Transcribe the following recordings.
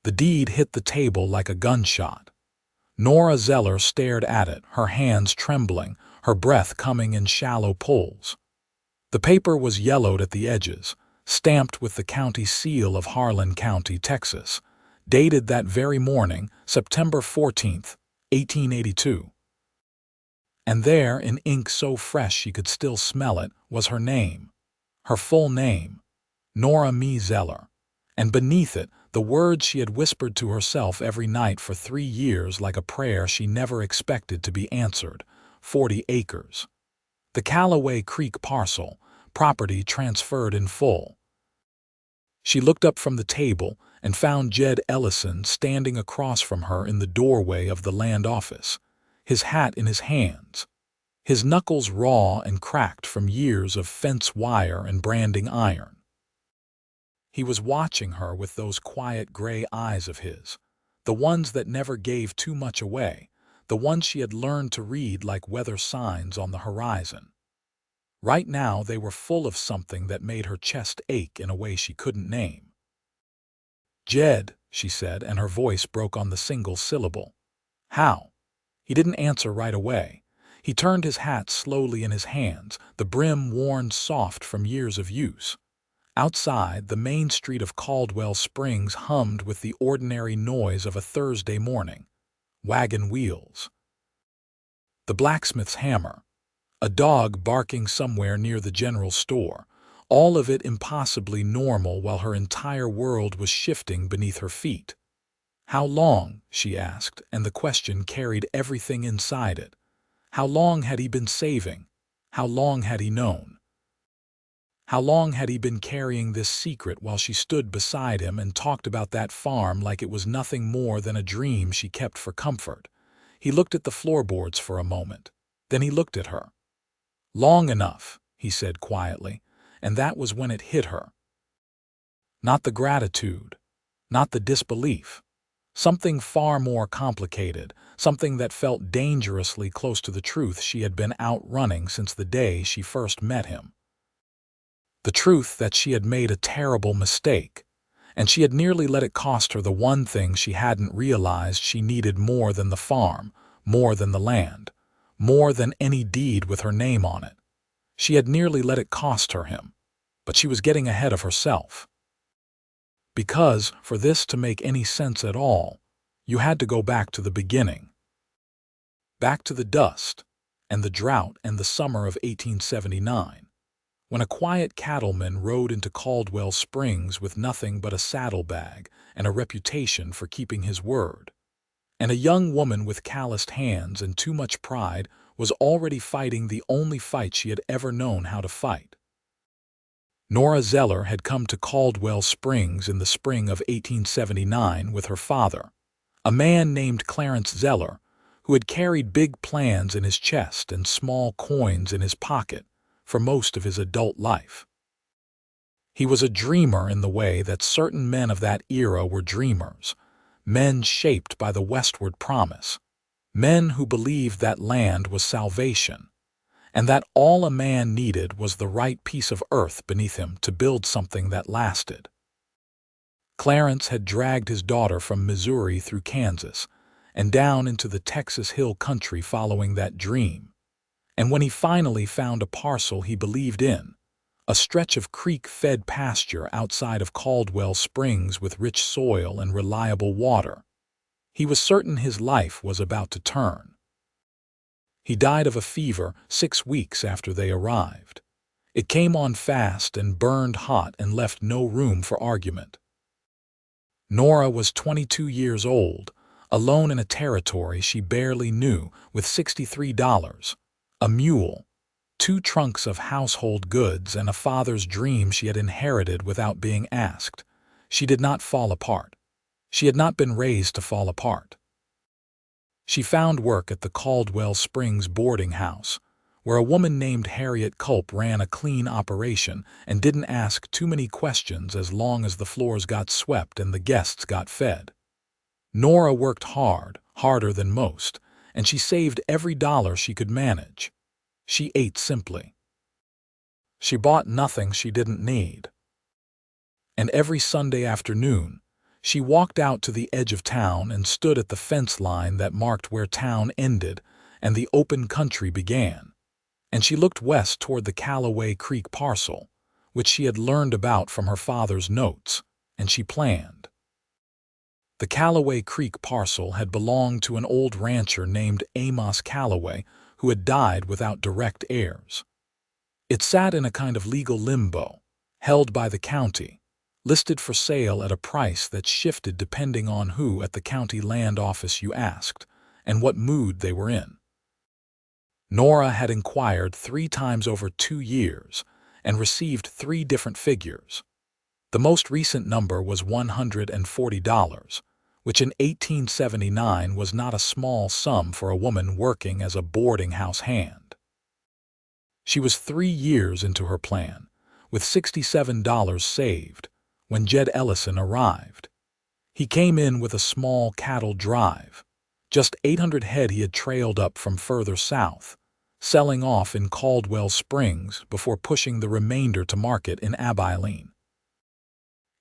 The deed hit the table like a gunshot. Nora Zeller stared at it, her hands trembling, her breath coming in shallow pulls. The paper was yellowed at the edges, stamped with the county seal of Harlan County, Texas, dated that very morning, September 14th, 1882. And there, in ink so fresh she could still smell it, was her name. Her full name, Nora Me Zeller. And beneath it, the words she had whispered to herself every night for 3 years like a prayer she never expected to be answered: 40 acres. The Callaway Creek parcel, property transferred in full. She looked up from the table and found Jed Ellison standing across from her in the doorway of the land office, his hat in his hands, his knuckles raw and cracked from years of fence wire and branding iron. He was watching her with those quiet gray eyes of his, the ones that never gave too much away, the ones she had learned to read like weather signs on the horizon. Right now they were full of something that made her chest ache in a way she couldn't name. "Jed," she said, and her voice broke on the single syllable. "How?" He didn't answer right away. He turned his hat slowly in his hands, the brim worn soft from years of use. Outside, the main street of Caldwell Springs hummed with the ordinary noise of a Thursday morning. Wagon wheels. The blacksmith's hammer. A dog barking somewhere near the general store. All of it impossibly normal while her entire world was shifting beneath her feet. "How long?" she asked, and the question carried everything inside it. How long had he been saving? How long had he known? How long had he been carrying this secret while she stood beside him and talked about that farm like it was nothing more than a dream she kept for comfort? He looked at the floorboards for a moment. Then he looked at her. "Long enough," he said quietly, and that was when it hit her. Not the gratitude, not the disbelief. Something far more complicated, something that felt dangerously close to the truth she had been outrunning since the day she first met him. The truth that she had made a terrible mistake, and she had nearly let it cost her the one thing she hadn't realized she needed more than the farm, more than the land, more than any deed with her name on it. She had nearly let it cost her him, but she was getting ahead of herself. Because, for this to make any sense at all, you had to go back to the beginning. Back to the dust, and the drought and the summer of 1879, when a quiet cattleman rode into Caldwell Springs with nothing but a saddlebag and a reputation for keeping his word. And a young woman with calloused hands and too much pride was already fighting the only fight she had ever known how to fight. Nora Zeller had come to Caldwell Springs in the spring of 1879 with her father, a man named Clarence Zeller, who had carried big plans in his chest and small coins in his pocket for most of his adult life. He was a dreamer in the way that certain men of that era were dreamers, men shaped by the westward promise, men who believed that land was salvation, and that all a man needed was the right piece of earth beneath him to build something that lasted. Clarence had dragged his daughter from Missouri through Kansas and down into the Texas hill country following that dream, and when he finally found a parcel he believed in, a stretch of creek-fed pasture outside of Caldwell Springs with rich soil and reliable water, he was certain his life was about to turn. He died of a fever 6 weeks after they arrived. It came on fast and burned hot and left no room for argument. Nora was 22 years old, alone in a territory she barely knew, with $63, a mule, 2 trunks of household goods, and a father's dream she had inherited without being asked. She did not fall apart. She had not been raised to fall apart. She found work at the Caldwell Springs boarding house, where a woman named Harriet Culp ran a clean operation and didn't ask too many questions as long as the floors got swept and the guests got fed. Nora worked hard, harder than most, and she saved every dollar she could manage. She ate simply. She bought nothing she didn't need. And every Sunday afternoon, She walked out to the edge of town and stood at the fence line that marked where town ended and the open country began. And she looked west toward the Callaway Creek parcel, which she had learned about from her father's notes, and she planned. The Callaway Creek parcel had belonged to an old rancher named Amos Callaway, who had died without direct heirs. It sat in a kind of legal limbo, held by the county, listed for sale at a price that shifted depending on who at the county land office you asked, and what mood they were in. Nora had inquired 3 times over 2 years and received 3 different figures. The most recent number was $140, which in 1879 was not a small sum for a woman working as a boarding house hand. She was 3 years into her plan, with $67 saved, when Jed Ellison arrived. He came in with a small cattle drive, just 800 head he had trailed up from further south, selling off in Caldwell Springs before pushing the remainder to market in Abilene.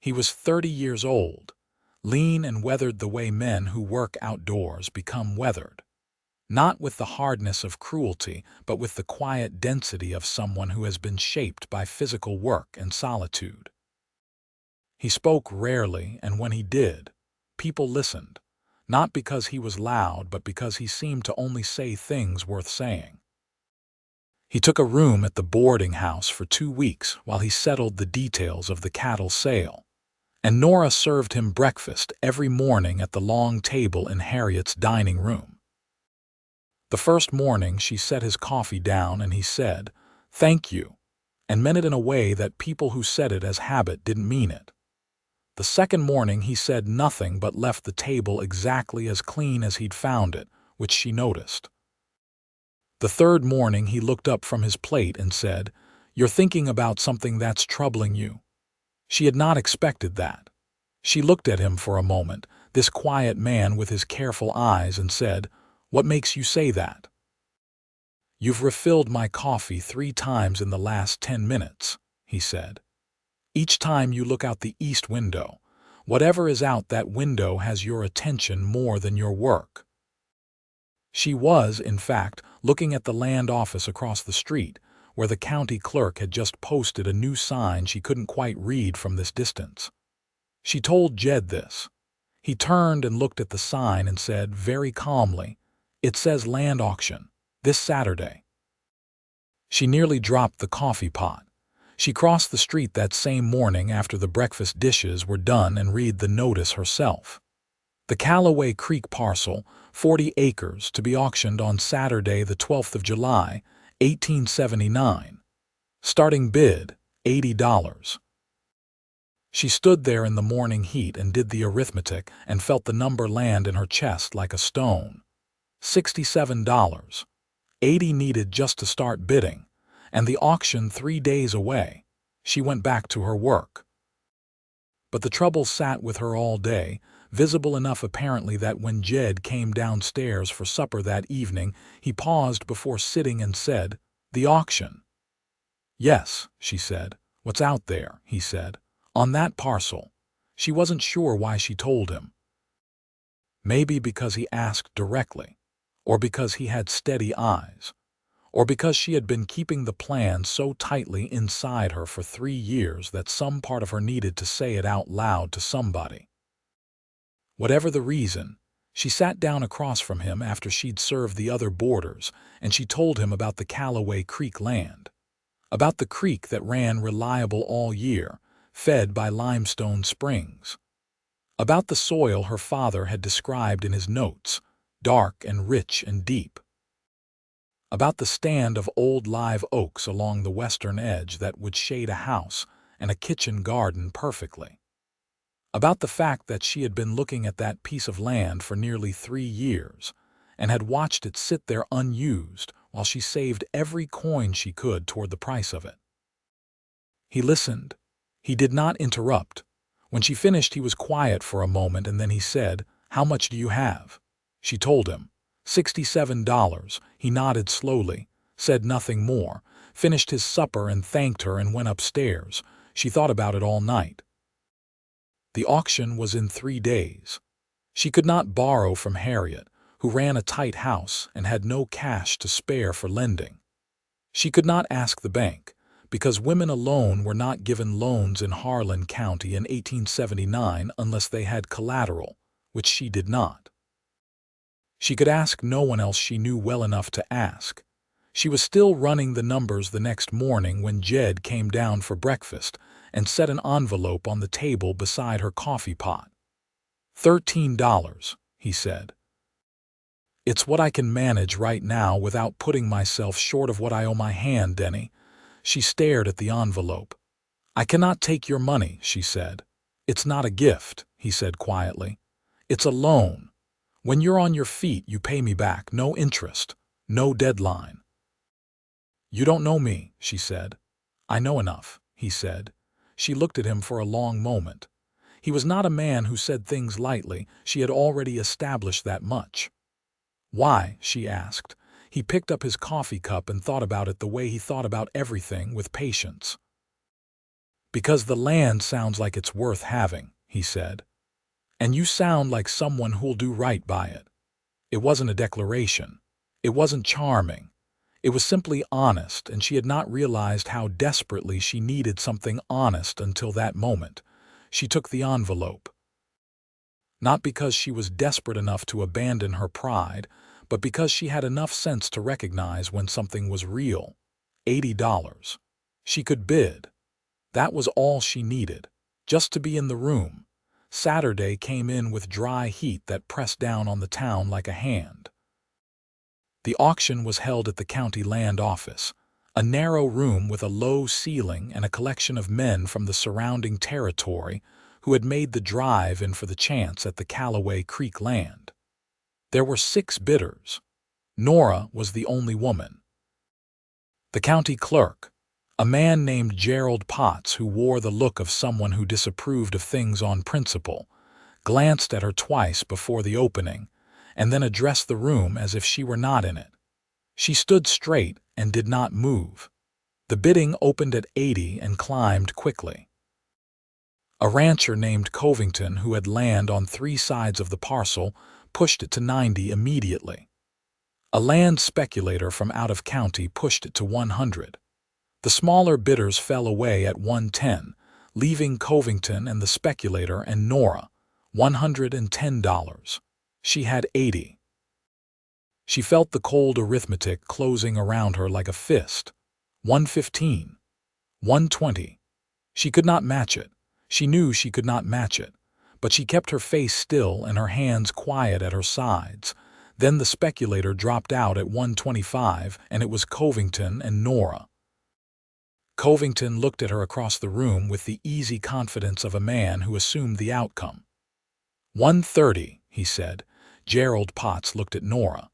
He was 30 years old, lean and weathered the way men who work outdoors become weathered. Not with the hardness of cruelty, but with the quiet density of someone who has been shaped by physical work and solitude. He spoke rarely, and when he did, people listened, not because he was loud, but because he seemed to only say things worth saying. He took a room at the boarding house for 2 weeks while he settled the details of the cattle sale, and Nora served him breakfast every morning at the long table in Harriet's dining room. The first morning she set his coffee down and he said, "Thank you," and meant it in a way that people who said it as habit didn't mean it. The second morning he said nothing but left the table exactly as clean as he'd found it, which she noticed. The third morning he looked up from his plate and said, "You're thinking about something that's troubling you." She had not expected that. She looked at him for a moment, this quiet man with his careful eyes, and said, "What makes you say that?" "You've refilled my coffee 3 times in the last 10 minutes, he said. "Each time you look out the east window, whatever is out that window has your attention more than your work." She was, in fact, looking at the land office across the street, where the county clerk had just posted a new sign she couldn't quite read from this distance. She told Jed this. He turned and looked at the sign and said very calmly, "It says land auction, this Saturday." She nearly dropped the coffee pot. She crossed the street that same morning after the breakfast dishes were done and read the notice herself. The Callaway Creek parcel, 40 acres, to be auctioned on Saturday the 12th of July, 1879. Starting bid, $80. She stood there in the morning heat and did the arithmetic and felt the number land in her chest like a stone. $67. 80 needed just to start bidding, and the auction 3 days away. She went back to her work. But the trouble sat with her all day, visible enough apparently that when Jed came downstairs for supper that evening, he paused before sitting and said, "The auction." "Yes," she said. "What's out there?" he said. "On that parcel." She wasn't sure why she told him. Maybe because he asked directly, or because he had steady eyes, or because she had been keeping the plan so tightly inside her for 3 years that some part of her needed to say it out loud to somebody. Whatever the reason, she sat down across from him after she'd served the other boarders, and she told him about the Callaway Creek land, about the creek that ran reliable all year, fed by limestone springs, about the soil her father had described in his notes, dark and rich and deep, about the stand of old live oaks along the western edge that would shade a house and a kitchen garden perfectly, about the fact that she had been looking at that piece of land for nearly 3 years and had watched it sit there unused while she saved every coin she could toward the price of it. He listened. He did not interrupt. When she finished, he was quiet for a moment, and then he said, "How much do you have?" She told him. $67. He nodded slowly, said nothing more, finished his supper and thanked her and went upstairs. She thought about it all night. The auction was in 3 days. She could not borrow from Harriet, who ran a tight house and had no cash to spare for lending. She could not ask the bank, because women alone were not given loans in Harlan County in 1879 unless they had collateral, which she did not. She could ask no one else she knew well enough to ask. She was still running the numbers the next morning when Jed came down for breakfast and set an envelope on the table beside her coffee pot. $13, he said. It's what I can manage right now without putting myself short of what I owe my hand, Denny. She stared at the envelope. I cannot take your money, she said. It's not a gift, he said quietly. It's a loan. When you're on your feet, you pay me back, no interest, no deadline. You don't know me, she said. I know enough, he said. She looked at him for a long moment. He was not a man who said things lightly. She had already established that much. Why? She asked. He picked up his coffee cup and thought about it the way he thought about everything, with patience. Because the land sounds like it's worth having, he said. And you sound like someone who'll do right by it. It wasn't a declaration. It wasn't charming. It was simply honest, and she had not realized how desperately she needed something honest until that moment. She took the envelope. Not because she was desperate enough to abandon her pride, but because she had enough sense to recognize when something was real. $80. She could bid. That was all she needed, just to be in the room. Saturday came in with dry heat that pressed down on the town like a hand. The auction was held at the county land office, a narrow room with a low ceiling and a collection of men from the surrounding territory who had made the drive in for the chance at the Callaway Creek land. There were 6 bidders. Nora was the only woman. The county clerk, a man named Gerald Potts, who wore the look of someone who disapproved of things on principle, glanced at her twice before the opening and then addressed the room as if she were not in it. She stood straight and did not move. The bidding opened at 80 and climbed quickly. A rancher named Covington, who had land on 3 sides of the parcel, pushed it to 90 immediately. A land speculator from out of county pushed it to 100. The smaller bidders fell away at 110, leaving Covington and the speculator and Nora, $110. She had 80. She felt the cold arithmetic closing around her like a fist. 115. 120. She could not match it. She knew she could not match it, but she kept her face still and her hands quiet at her sides. Then the speculator dropped out at 125, and it was Covington and Nora. Covington looked at her across the room with the easy confidence of a man who assumed the outcome. 130, he said. Gerald Potts looked at Nora.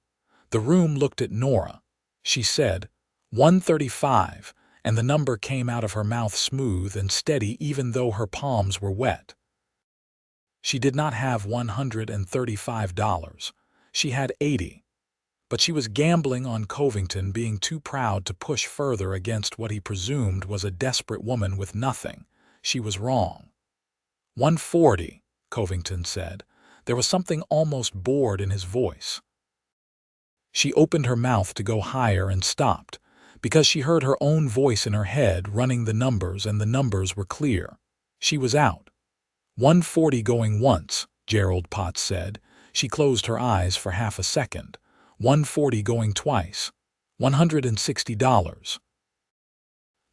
The room looked at Nora. She said, 135, and the number came out of her mouth smooth and steady even though her palms were wet. She did not have $135. She had 80. But she was gambling on Covington being too proud to push further against what he presumed was a desperate woman with nothing. She was wrong. 140, Covington said. There was something almost bored in his voice. She opened her mouth to go higher and stopped, because she heard her own voice in her head running the numbers, and the numbers were clear. She was out. 140 going once, Gerald Potts said. She closed her eyes for half a second. 140 going twice. $160.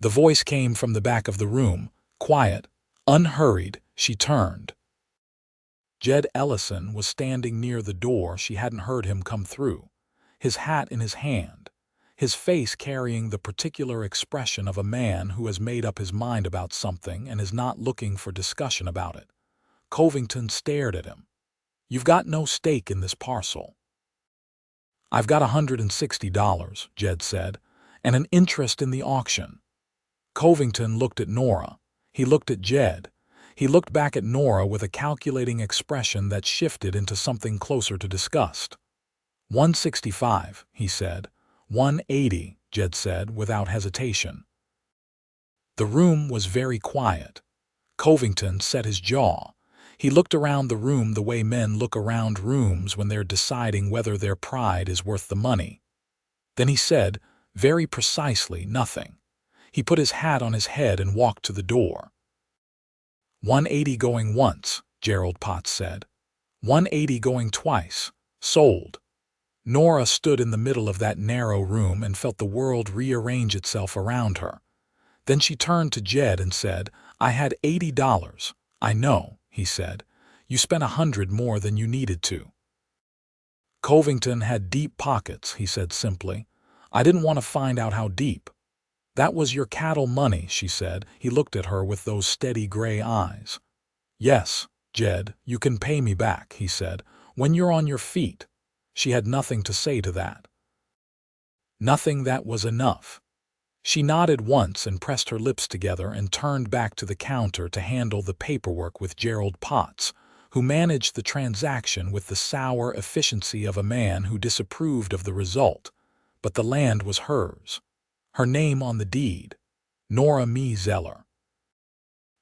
The voice came from the back of the room, quiet, unhurried. She turned. Jed Ellison was standing near the door. She hadn't heard him come through, his hat in his hand, his face carrying the particular expression of a man who has made up his mind about something and is not looking for discussion about it. Covington stared at him. You've got no stake in this parcel. I've got $160, Jed said, and an interest in the auction. Covington looked at Nora. He looked at Jed. He looked back at Nora with a calculating expression that shifted into something closer to disgust. 165, he said. 180, Jed said without hesitation. The room was very quiet. Covington set his jaw. He looked around the room the way men look around rooms when they're deciding whether their pride is worth the money. Then he said, very precisely, nothing. He put his hat on his head and walked to the door. 180 going once, Gerald Potts said. 180 going twice. Sold. Nora stood in the middle of that narrow room and felt the world rearrange itself around her. Then she turned to Jed and said, I had $80. I know, he said. You spent 100 more than you needed to. Covington had deep pockets, he said simply. I didn't want to find out how deep. That was your cattle money, she said. He looked at her with those steady gray eyes. Yes, Jed, you can pay me back, he said, when you're on your feet. She had nothing to say to that. Nothing that was enough. She nodded once and pressed her lips together and turned back to the counter to handle the paperwork with Gerald Potts, who managed the transaction with the sour efficiency of a man who disapproved of the result. But the land was hers. Her name on the deed. Nora Mee Zeller.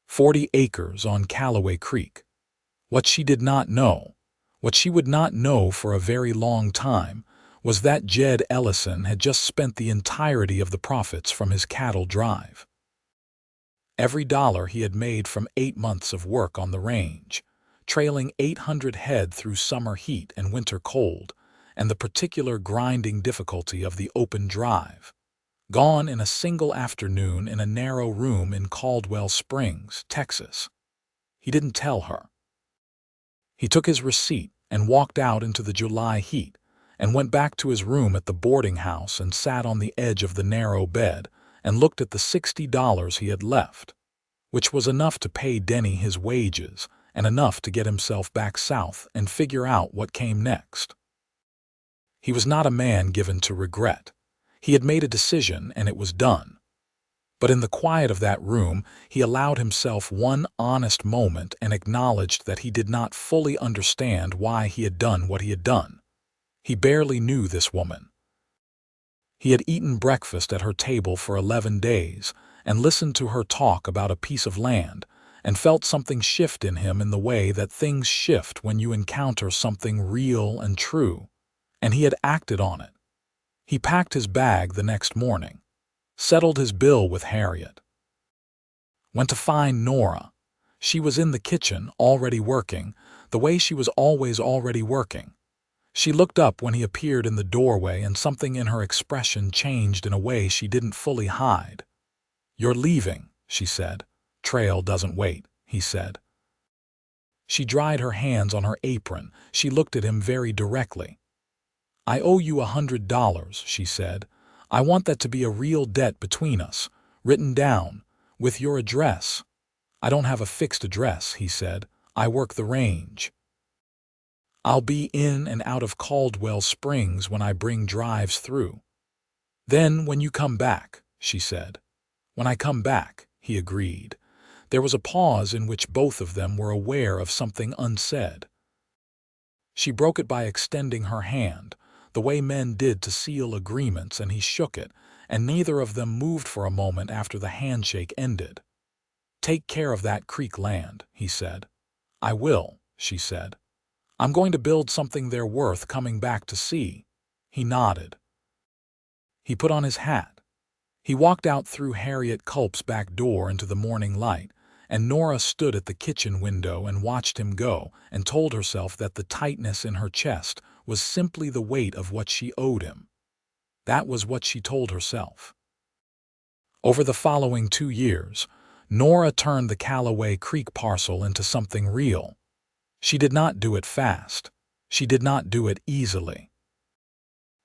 40 acres on Callaway Creek. What she did not know, what she would not know for a very long time, was that Jed Ellison had just spent the entirety of the profits from his cattle drive. Every dollar he had made from 8 months of work on the range, trailing 800 head through summer heat and winter cold, and the particular grinding difficulty of the open drive, gone in a single afternoon in a narrow room in Caldwell Springs, Texas. He didn't tell her. He took his receipt and walked out into the July heat and went back to his room at the boarding house and sat on the edge of the narrow bed and looked at the $60 he had left, which was enough to pay Denny his wages and enough to get himself back south and figure out what came next. He was not a man given to regret. He had made a decision and it was done. But in the quiet of that room, he allowed himself one honest moment and acknowledged that he did not fully understand why he had done what he had done. He barely knew this woman. He had eaten breakfast at her table for 11 days and listened to her talk about a piece of land and felt something shift in him in the way that things shift when you encounter something real and true, and he had acted on it. He packed his bag the next morning, settled his bill with Harriet, went to find Nora. She was in the kitchen, already working, the way she was always already working. She looked up when he appeared in the doorway and something in her expression changed in a way she didn't fully hide. You're leaving, she said. Trail doesn't wait, he said. She dried her hands on her apron. She looked at him very directly. I owe you $100, she said. I want that to be a real debt between us, written down, with your address. I don't have a fixed address, he said. I work the range. I'll be in and out of Caldwell Springs when I bring drives through. Then when you come back, she said. When I come back, he agreed. There was a pause in which both of them were aware of something unsaid. She broke it by extending her hand, the way men did to seal agreements, and he shook it, and neither of them moved for a moment after the handshake ended. Take care of that creek land, he said. I will, she said. I'm going to build something there worth coming back to see. He nodded. He put on his hat. He walked out through Harriet Culp's back door into the morning light, and Nora stood at the kitchen window and watched him go and told herself that the tightness in her chest was simply the weight of what she owed him. That was what she told herself. Over the following 2 years, Nora turned the Callaway Creek parcel into something real. She did not do it fast. She did not do it easily.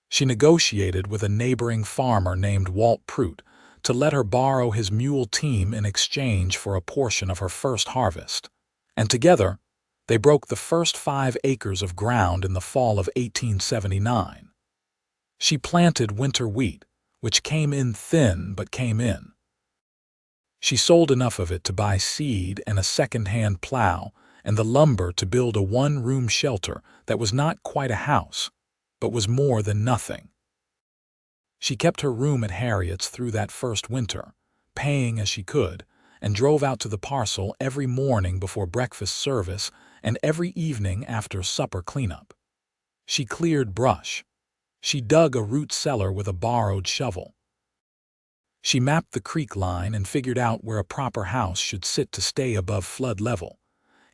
She negotiated with a neighboring farmer named Walt Prout to let her borrow his mule team in exchange for a portion of her first harvest, and together they broke the first 5 acres of ground in the fall of 1879. She planted winter wheat, which came in thin but came in. She sold enough of it to buy seed and a second-hand plow and the lumber to build a one-room shelter that was not quite a house, but was more than nothing. She kept her room at Harriet's through that first winter, paying as she could, and drove out to the parcel every morning before breakfast service and every evening after supper cleanup. She cleared brush. She dug a root cellar with a borrowed shovel. She mapped the creek line and figured out where a proper house should sit to stay above flood level.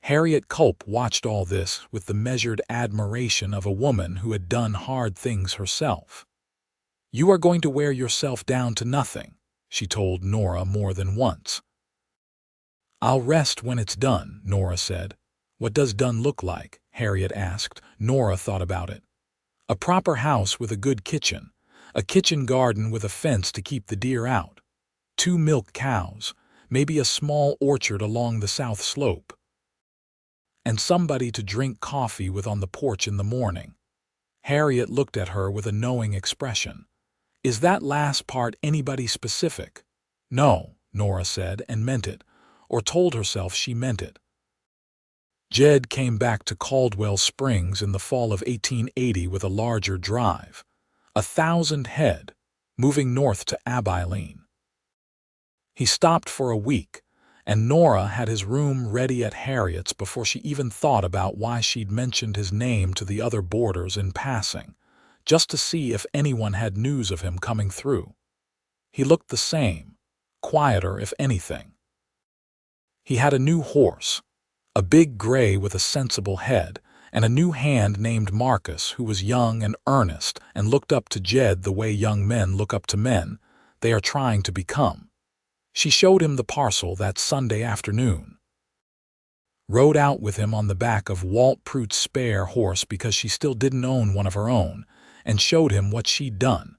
Harriet Culp watched all this with the measured admiration of a woman who had done hard things herself. "You are going to wear yourself down to nothing," she told Nora more than once. "I'll rest when it's done," Nora said. "What does done look like?" Harriet asked. Nora thought about it. "A proper house with a good kitchen, a kitchen garden with a fence to keep the deer out, 2 milk cows, maybe a small orchard along the south slope, and somebody to drink coffee with on the porch in the morning." Harriet looked at her with a knowing expression. "Is that last part anybody specific?" "No," Nora said, and meant it, or told herself she meant it. Jed came back to Caldwell Springs in the fall of 1880 with a larger drive, 1,000 head, moving north to Abilene. He stopped for a week, and Nora had his room ready at Harriet's before she even thought about why she'd mentioned his name to the other boarders in passing, just to see if anyone had news of him coming through. He looked the same, quieter if anything. He had a new horse, a big gray with a sensible head, and a new hand named Marcus, who was young and earnest and looked up to Jed the way young men look up to men they are trying to become. She showed him the parcel that Sunday afternoon, rode out with him on the back of Walt Prute's spare horse because she still didn't own one of her own, and showed him what she'd done.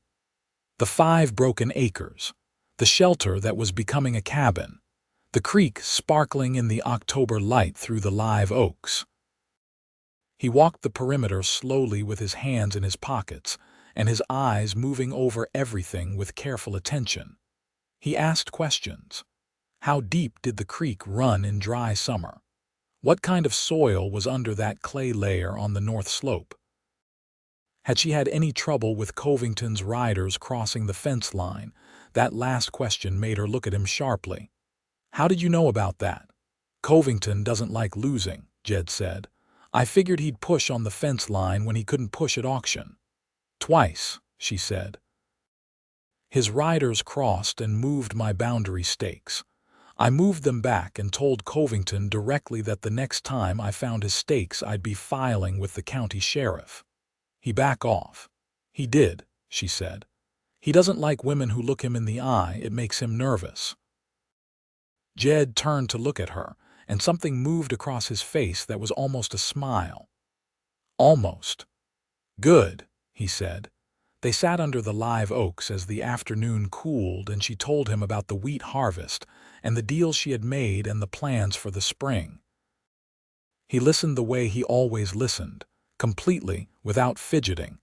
The 5 broken acres, the shelter that was becoming a cabin, the creek sparkling in the October light through the live oaks. He walked the perimeter slowly with his hands in his pockets and his eyes moving over everything with careful attention. He asked questions. How deep did the creek run in dry summer? What kind of soil was under that clay layer on the north slope? Had she had any trouble with Covington's riders crossing the fence line? That last question made her look at him sharply. "How did you know about that?" "Covington doesn't like losing," Jed said. "I figured he'd push on the fence line when he couldn't push at auction." "Twice," she said. "His riders crossed and moved my boundary stakes. I moved them back and told Covington directly that the next time I found his stakes I'd be filing with the county sheriff. He backed off." "He did," she said. "He doesn't like women who look him in the eye. It makes him nervous." Jed turned to look at her, and something moved across his face that was almost a smile. "Almost." "Good," he said. They sat under the live oaks as the afternoon cooled, and she told him about the wheat harvest and the deals she had made and the plans for the spring. He listened the way he always listened, completely, without fidgeting,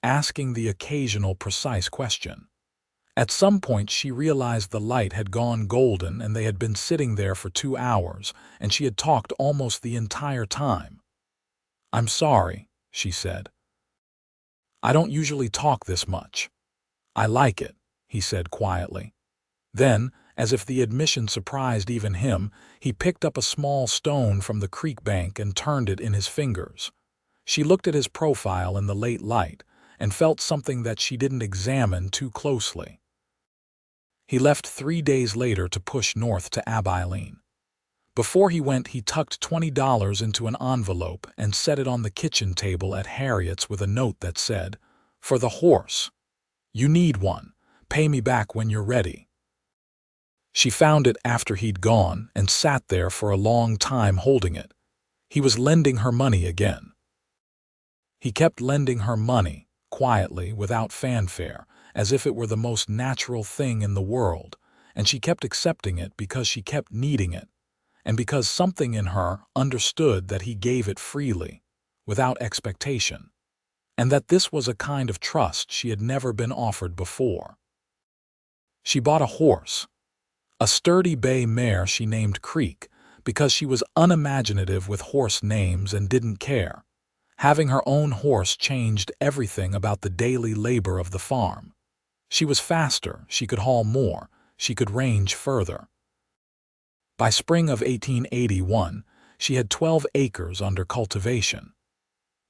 asking the occasional precise question. At some point she realized the light had gone golden and they had been sitting there for 2 hours, and she had talked almost the entire time. "I'm sorry," she said. "I don't usually talk this much." "I like it," he said quietly. Then, as if the admission surprised even him, he picked up a small stone from the creek bank and turned it in his fingers. She looked at his profile in the late light and felt something that she didn't examine too closely. He left 3 days later to push north to Abilene. Before he went, he tucked $20 into an envelope and set it on the kitchen table at Harriet's with a note that said, "For the horse. You need one. Pay me back when you're ready." She found it after he'd gone and sat there for a long time holding it. He was lending her money again. He kept lending her money, quietly, without fanfare, as if it were the most natural thing in the world, and she kept accepting it because she kept needing it, and because something in her understood that he gave it freely, without expectation, and that this was a kind of trust she had never been offered before. She bought a horse, a sturdy bay mare she named Creek, because she was unimaginative with horse names and didn't care. Having her own horse changed everything about the daily labor of the farm. She was faster, she could haul more, she could range further. By spring of 1881, she had 12 acres under cultivation.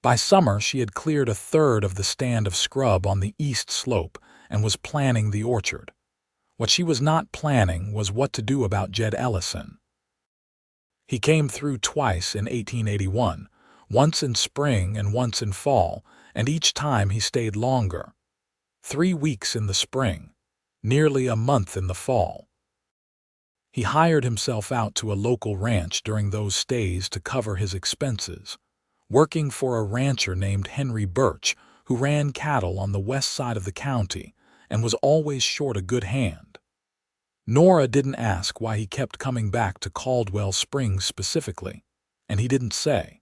By summer, she had cleared a third of the stand of scrub on the east slope and was planning the orchard. What she was not planning was what to do about Jed Ellison. He came through twice in 1881, once in spring and once in fall, and each time he stayed longer. 3 weeks in the spring, nearly a month in the fall. He hired himself out to a local ranch during those stays to cover his expenses, working for a rancher named Henry Birch, who ran cattle on the west side of the county and was always short a good hand. Nora didn't ask why he kept coming back to Caldwell Springs specifically, and he didn't say.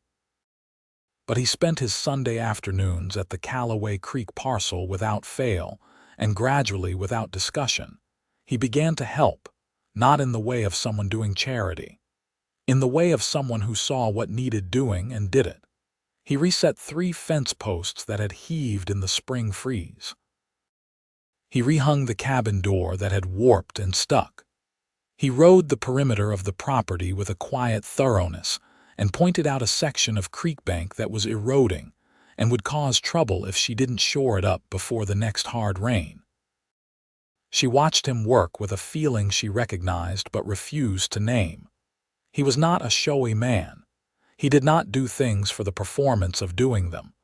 But he spent his Sunday afternoons at the Callaway Creek parcel without fail, and gradually without discussion. He began to help, not in the way of someone doing charity, in the way of someone who saw what needed doing and did it. He reset 3 fence posts that had heaved in the spring freeze. He rehung the cabin door that had warped and stuck. He rode the perimeter of the property with a quiet thoroughness and pointed out a section of creek bank that was eroding and would cause trouble if she didn't shore it up before the next hard rain. She watched him work with a feeling she recognized but refused to name. He was not a showy man. He did not do things for the performance of doing them.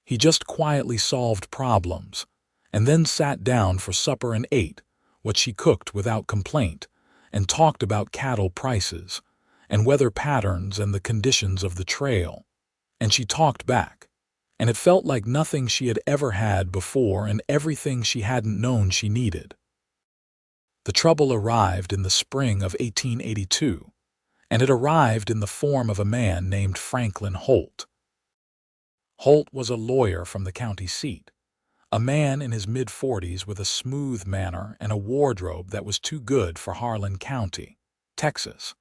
He just quietly solved problems, and then sat down for supper and ate what she cooked without complaint, and talked about cattle prices, and weather patterns and the conditions of the trail. And she talked back, and it felt like nothing she had ever had before and everything she hadn't known she needed. The trouble arrived in the spring of 1882, and it arrived in the form of a man named Franklin Holt. Holt was a lawyer from the county seat, a man in his mid-40s with a smooth manner and a wardrobe that was too good for Harlan County, Texas,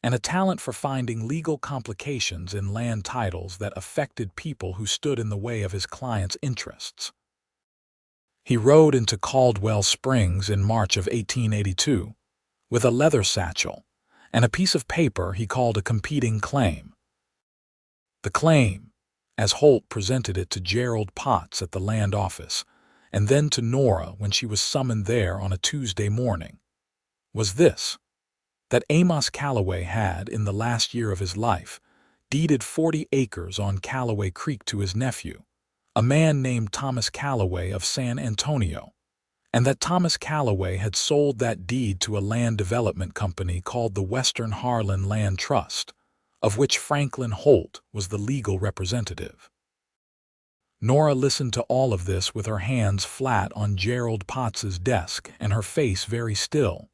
and a talent for finding legal complications in land titles that affected people who stood in the way of his clients' interests. He rode into Caldwell Springs in March of 1882 with a leather satchel and a piece of paper he called a competing claim. The claim, as Holt presented it to Gerald Potts at the land office, and then to Nora when she was summoned there on a Tuesday morning, was this: that Amos Callaway had, in the last year of his life, deeded 40 acres on Callaway Creek to his nephew, a man named Thomas Callaway of San Antonio, and that Thomas Callaway had sold that deed to a land development company called the Western Harlan Land Trust, of which Franklin Holt was the legal representative. Nora listened to all of this with her hands flat on Gerald Potts's desk and her face very still.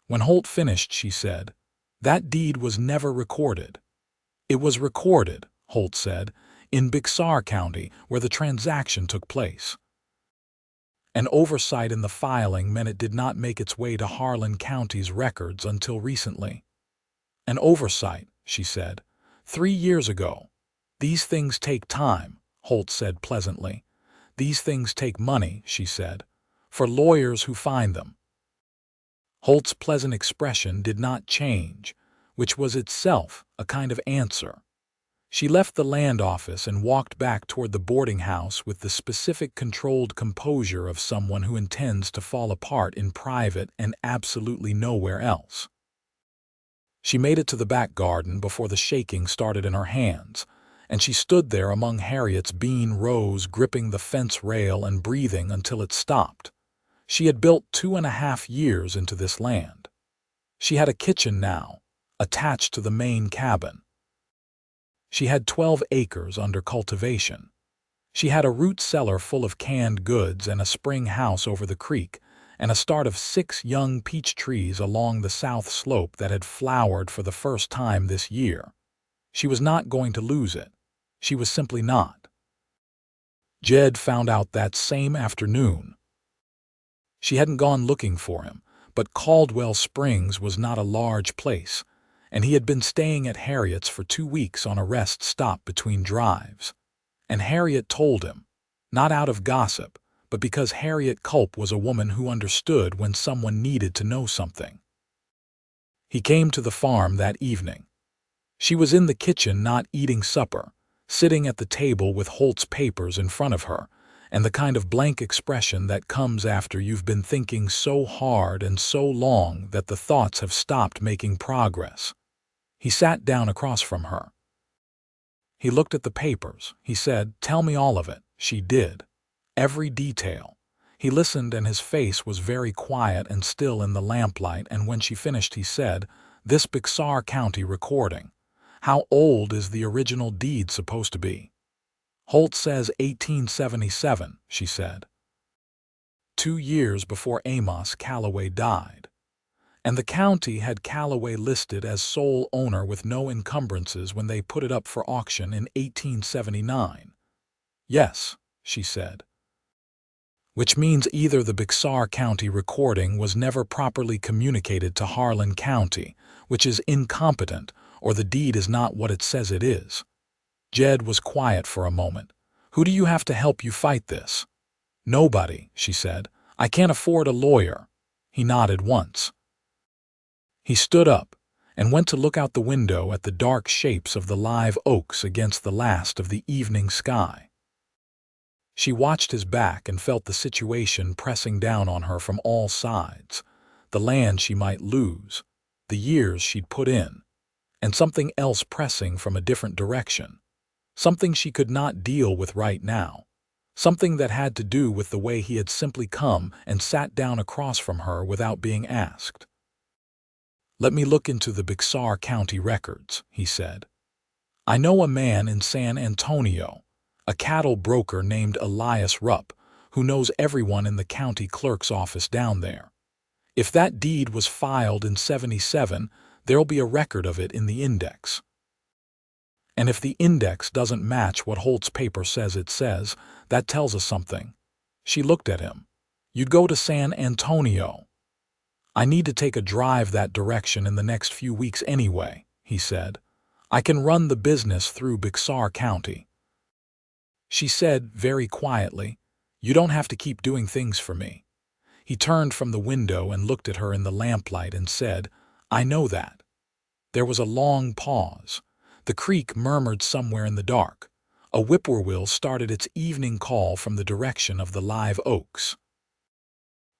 When Holt finished, she said, "That deed was never recorded." "It was recorded," Holt said, "in Bexar County, where the transaction took place." An oversight in the filing meant it did not make its way to Harlan County's records until recently. "An oversight," she said. 3 years ago. These things take time," Holt said pleasantly. "These things take money," she said, "for lawyers who find them." Holt's pleasant expression did not change, which was itself a kind of answer. She left the land office and walked back toward the boarding house with the specific controlled composure of someone who intends to fall apart in private and absolutely nowhere else. She made it to the back garden before the shaking started in her hands, and she stood there among Harriet's bean rows, gripping the fence rail and breathing until it stopped. She had built 2.5 years into this land. She had a kitchen now, attached to the main cabin. She had 12 acres under cultivation. She had a root cellar full of canned goods and a spring house over the creek, and a start of 6 young peach trees along the south slope that had flowered for the first time this year. She was not going to lose it. She was simply not. Jed found out that same afternoon. She hadn't gone looking for him, but Caldwell Springs was not a large place, and he had been staying at Harriet's for 2 weeks on a rest stop between drives. And Harriet told him, not out of gossip, but because Harriet Culp was a woman who understood when someone needed to know something. He came to the farm that evening. She was in the kitchen not eating supper, sitting at the table with Holt's papers in front of her, and the kind of blank expression that comes after you've been thinking so hard and so long that the thoughts have stopped making progress. He sat down across from her. He looked at the papers. He said, "Tell me all of it." She did. Every detail. He listened, and his face was very quiet and still in the lamplight, and when she finished he said, "This Bexar County recording. How old is the original deed supposed to be?" "Holt says 1877, she said. 2 years before Amos Calloway died. And the county had Calloway listed as sole owner with no encumbrances when they put it up for auction in 1879. "Yes," she said. "Which means either the Bexar County recording was never properly communicated to Harlan County, which is incompetent, or the deed is not what it says it is." Jed was quiet for a moment. "Who do you have to help you fight this?" "Nobody," she said. "I can't afford a lawyer." He nodded once. He stood up and went to look out the window at the dark shapes of the live oaks against the last of the evening sky. She watched his back and felt the situation pressing down on her from all sides. The land she might lose, the years she'd put in, and something else pressing from a different direction. Something she could not deal with right now. Something that had to do with the way he had simply come and sat down across from her without being asked. "Let me look into the Bexar County records," he said. "I know a man in San Antonio, a cattle broker named Elias Rupp, who knows everyone in the county clerk's office down there. If that deed was filed in 77, there'll be a record of it in the index. And if the index doesn't match what Holt's paper says it says, that tells us something." She looked at him. "You'd go to San Antonio." "I need to take a drive that direction in the next few weeks anyway," he said. "I can run the business through Bexar County." She said, very quietly, "You don't have to keep doing things for me." He turned from the window and looked at her in the lamplight and said, "I know that." There was a long pause. The creek murmured somewhere in the dark. A whippoorwill started its evening call from the direction of the live oaks.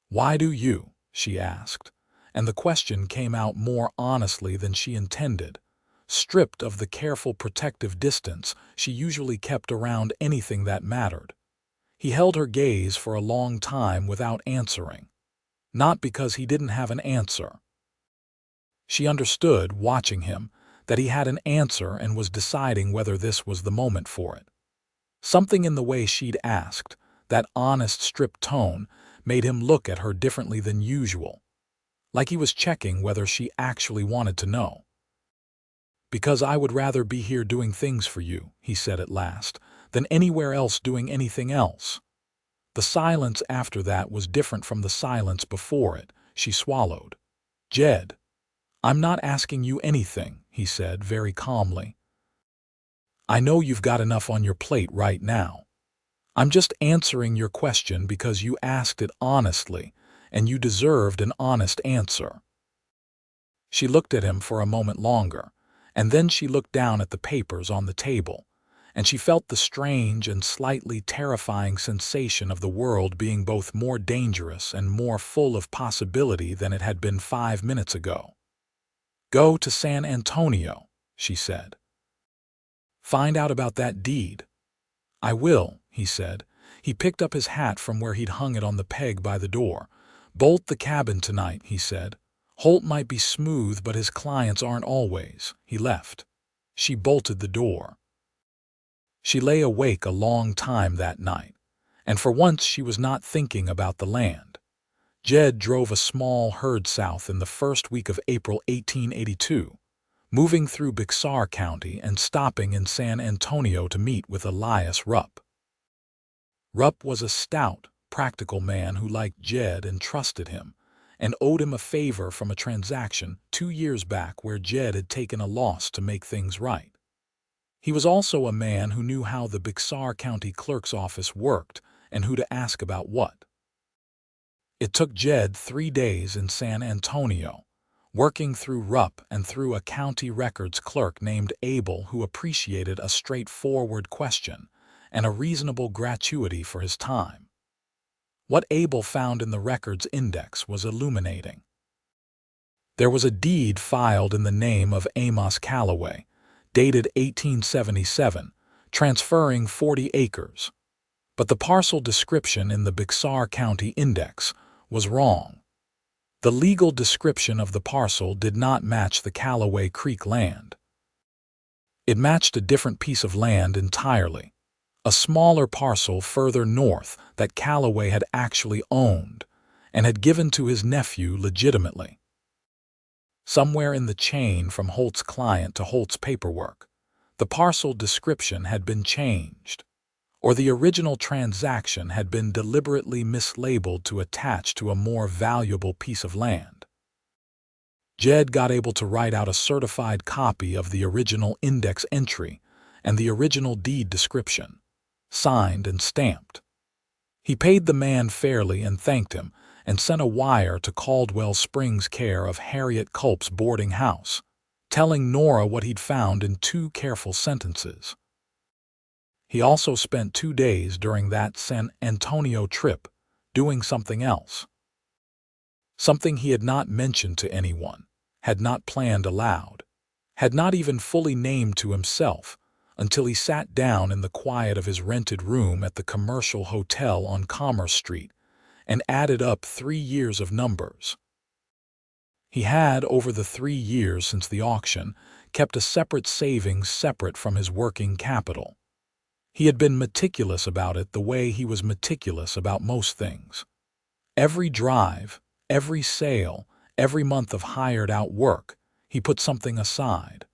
"Why do you?" she asked, and the question came out more honestly than she intended. Stripped of the careful protective distance she usually kept around anything that mattered. He held her gaze for a long time without answering. Not because he didn't have an answer. She understood, watching him, that he had an answer and was deciding whether this was the moment for it. Something in the way she'd asked, that honest, stripped tone, made him look at her differently than usual. Like he was checking whether she actually wanted to know. "Because I would rather be here doing things for you," he said at last, "than anywhere else doing anything else." The silence after that was different from the silence before it. She swallowed. "Jed, I'm not asking you anything," he said very calmly. "I know you've got enough on your plate right now. I'm just answering your question because you asked it honestly, and you deserved an honest answer." She looked at him for a moment longer, and then she looked down at the papers on the table, and she felt the strange and slightly terrifying sensation of the world being both more dangerous and more full of possibility than it had been 5 minutes ago. "Go to San Antonio," she said. "Find out about that deed." "I will," he said. He picked up his hat from where he'd hung it on the peg by the door. "Bolt the cabin tonight," he said. "Holt might be smooth, but his clients aren't always." He left. She bolted the door. She lay awake a long time that night, and for once she was not thinking about the land. Jed drove a small herd south in the first week of April 1882, moving through Bexar County and stopping in San Antonio to meet with Elias Rupp. Rupp was a stout, practical man who liked Jed and trusted him, and owed him a favor from a transaction 2 years back where Jed had taken a loss to make things right. He was also a man who knew how the Bexar County clerk's office worked and who to ask about what. It took Jed 3 days in San Antonio, working through RUP and through a county records clerk named Abel who appreciated a straightforward question and a reasonable gratuity for his time. What Abel found in the records index was illuminating. There was a deed filed in the name of Amos Calloway, dated 1877, transferring 40 acres. But the parcel description in the Bexar County Index was wrong. The legal description of the parcel did not match the Calloway Creek land. It matched a different piece of land entirely, a smaller parcel further north that Calloway had actually owned and had given to his nephew legitimately. Somewhere in the chain from Holt's client to Holt's paperwork, the parcel description had been changed, or the original transaction had been deliberately mislabeled to attach to a more valuable piece of land. Jed got able to write out a certified copy of the original index entry and the original deed description, signed and stamped. He paid the man fairly and thanked him, and sent a wire to Caldwell Springs care of Harriet Culp's boarding house, telling Nora what he'd found in 2 careful sentences. He also spent 2 days during that San Antonio trip doing something else. Something he had not mentioned to anyone, had not planned aloud, had not even fully named to himself until he sat down in the quiet of his rented room at the commercial hotel on Commerce Street and added up 3 years of numbers. He had, over the 3 years since the auction, kept a separate savings separate from his working capital. He had been meticulous about it the way he was meticulous about most things. Every drive, every sale, every month of hired-out work, he put something aside.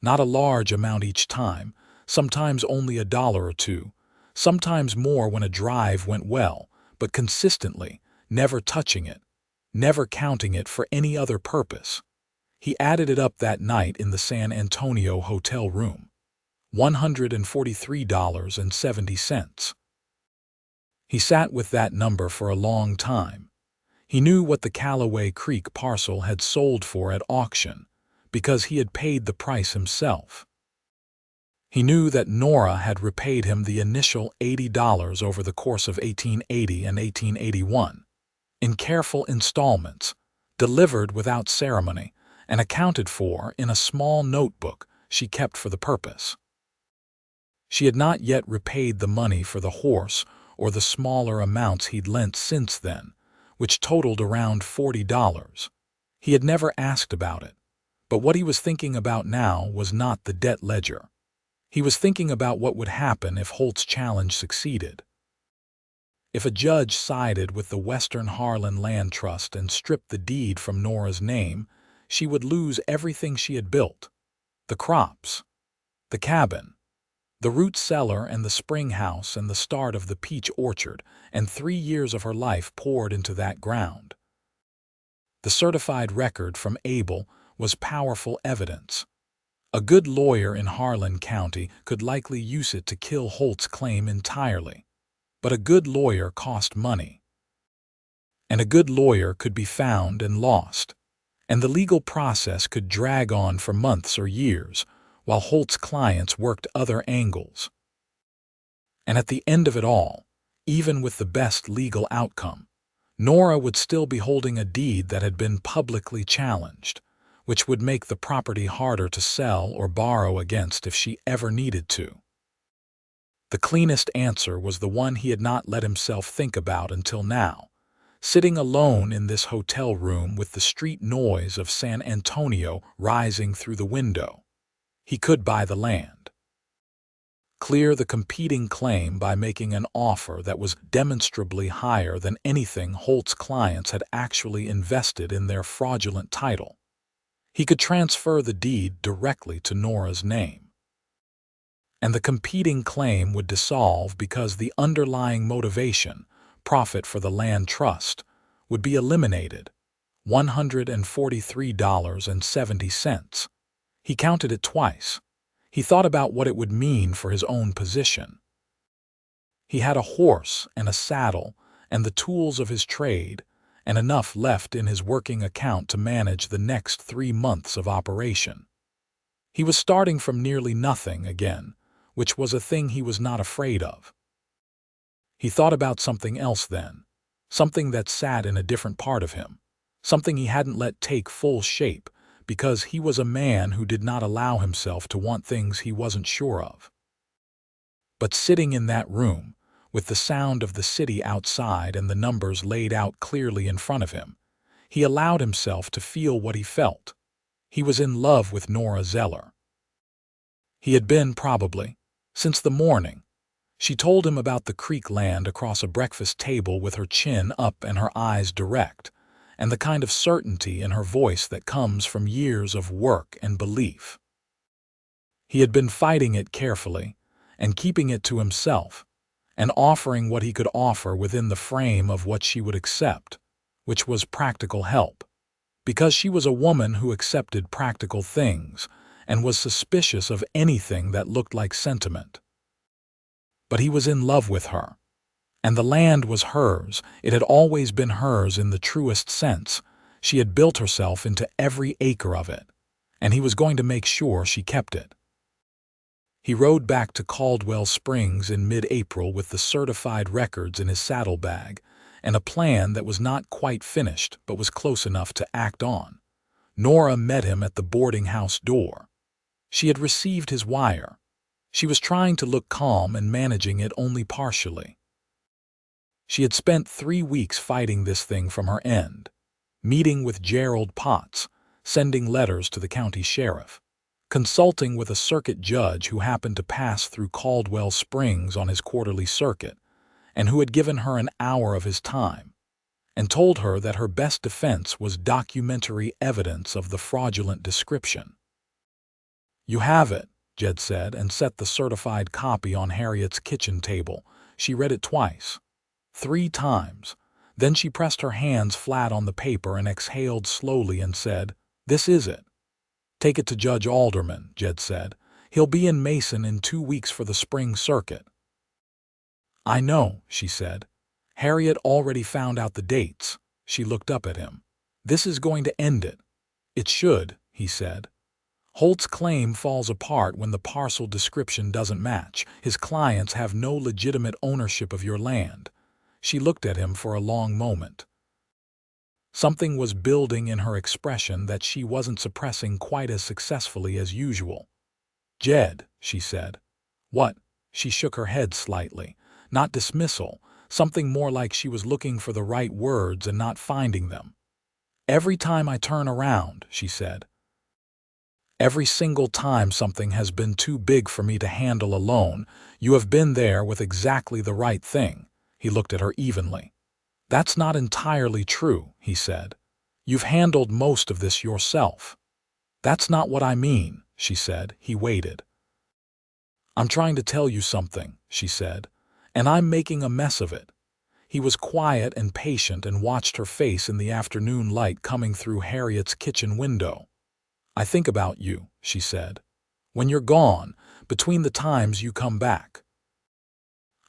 Not a large amount each time, sometimes only $1 or $2, sometimes more when a drive went well, but consistently, never touching it, never counting it for any other purpose. He added it up that night in the San Antonio hotel room. $143.70. He sat with that number for a long time. He knew what the Calloway Creek parcel had sold for at auction, because he had paid the price himself. He knew that Nora had repaid him the initial $80 over the course of 1880 and 1881, in careful installments, delivered without ceremony, and accounted for in a small notebook she kept for the purpose. She had not yet repaid the money for the horse or the smaller amounts he'd lent since then, which totaled around $40. He had never asked about it, but what he was thinking about now was not the debt ledger. He was thinking about what would happen if Holt's challenge succeeded. If a judge sided with the Western Harlan Land Trust and stripped the deed from Nora's name, she would lose everything she had built: the crops, the cabin, the root cellar and the spring house and the start of the peach orchard, and 3 years of her life poured into that ground. The certified record from Abel was powerful evidence. A good lawyer in Harlan County could likely use it to kill Holt's claim entirely. But a good lawyer cost money. And a good lawyer could be found and lost. And the legal process could drag on for months or years, while Holt's clients worked other angles. And at the end of it all, even with the best legal outcome, Nora would still be holding a deed that had been publicly challenged, which would make the property harder to sell or borrow against if she ever needed to. The cleanest answer was the one he had not let himself think about until now, sitting alone in this hotel room with the street noise of San Antonio rising through the window. He could buy the land. Clear the competing claim by making an offer that was demonstrably higher than anything Holt's clients had actually invested in their fraudulent title. He could transfer the deed directly to Nora's name. And the competing claim would dissolve because the underlying motivation, profit for the land trust, would be eliminated. $143.70. He counted it twice. He thought about what it would mean for his own position. He had a horse and a saddle and the tools of his trade, and enough left in his working account to manage the next 3 months of operation. He was starting from nearly nothing again, which was a thing he was not afraid of. He thought about something else then, something that sat in a different part of him, something he hadn't let take full shape because he was a man who did not allow himself to want things he wasn't sure of. But sitting in that room, with the sound of the city outside and the numbers laid out clearly in front of him, he allowed himself to feel what he felt. He was in love with Nora Zeller. He had been, probably, since the morning. She told him about the creek land across a breakfast table with her chin up and her eyes direct, and the kind of certainty in her voice that comes from years of work and belief. He had been fighting it carefully, and keeping it to himself, and offering what he could offer within the frame of what she would accept, which was practical help, because she was a woman who accepted practical things and was suspicious of anything that looked like sentiment. But he was in love with her, and the land was hers. It had always been hers in the truest sense. She had built herself into every acre of it, and he was going to make sure she kept it. He rode back to Caldwell Springs in mid-April with the certified records in his saddlebag and a plan that was not quite finished but was close enough to act on. Nora met him at the boarding house door. She had received his wire. She was trying to look calm and managing it only partially. She had spent 3 weeks fighting this thing from her end, meeting with Gerald Potts, sending letters to the county sheriff, consulting with a circuit judge who happened to pass through Caldwell Springs on his quarterly circuit, and who had given her an hour of his time, and told her that her best defense was documentary evidence of the fraudulent description. "You have it," Jed said, and set the certified copy on Harriet's kitchen table. She read it twice, 3 times. Then she pressed her hands flat on the paper and exhaled slowly and said, "This is it." "Take it to Judge Alderman," Jed said. "He'll be in Mason in 2 weeks for the spring circuit." "I know," she said. Harriet already found out the dates. She looked up at him. "This is going to end it." "It should," he said. "Holt's claim falls apart when the parcel description doesn't match. His clients have no legitimate ownership of your land." She looked at him for a long moment. Something was building in her expression that she wasn't suppressing quite as successfully as usual. "Jed," she said. "What?" She shook her head slightly. Not dismissal, something more like she was looking for the right words and not finding them. "Every time I turn around," she said. "Every single time something has been too big for me to handle alone, you have been there with exactly the right thing." He looked at her evenly. "That's not entirely true," he said. "You've handled most of this yourself." "That's not what I mean," she said. He waited. "I'm trying to tell you something," she said, "and I'm making a mess of it." He was quiet and patient and watched her face in the afternoon light coming through Harriet's kitchen window. "I think about you," she said. "When you're gone, between the times you come back.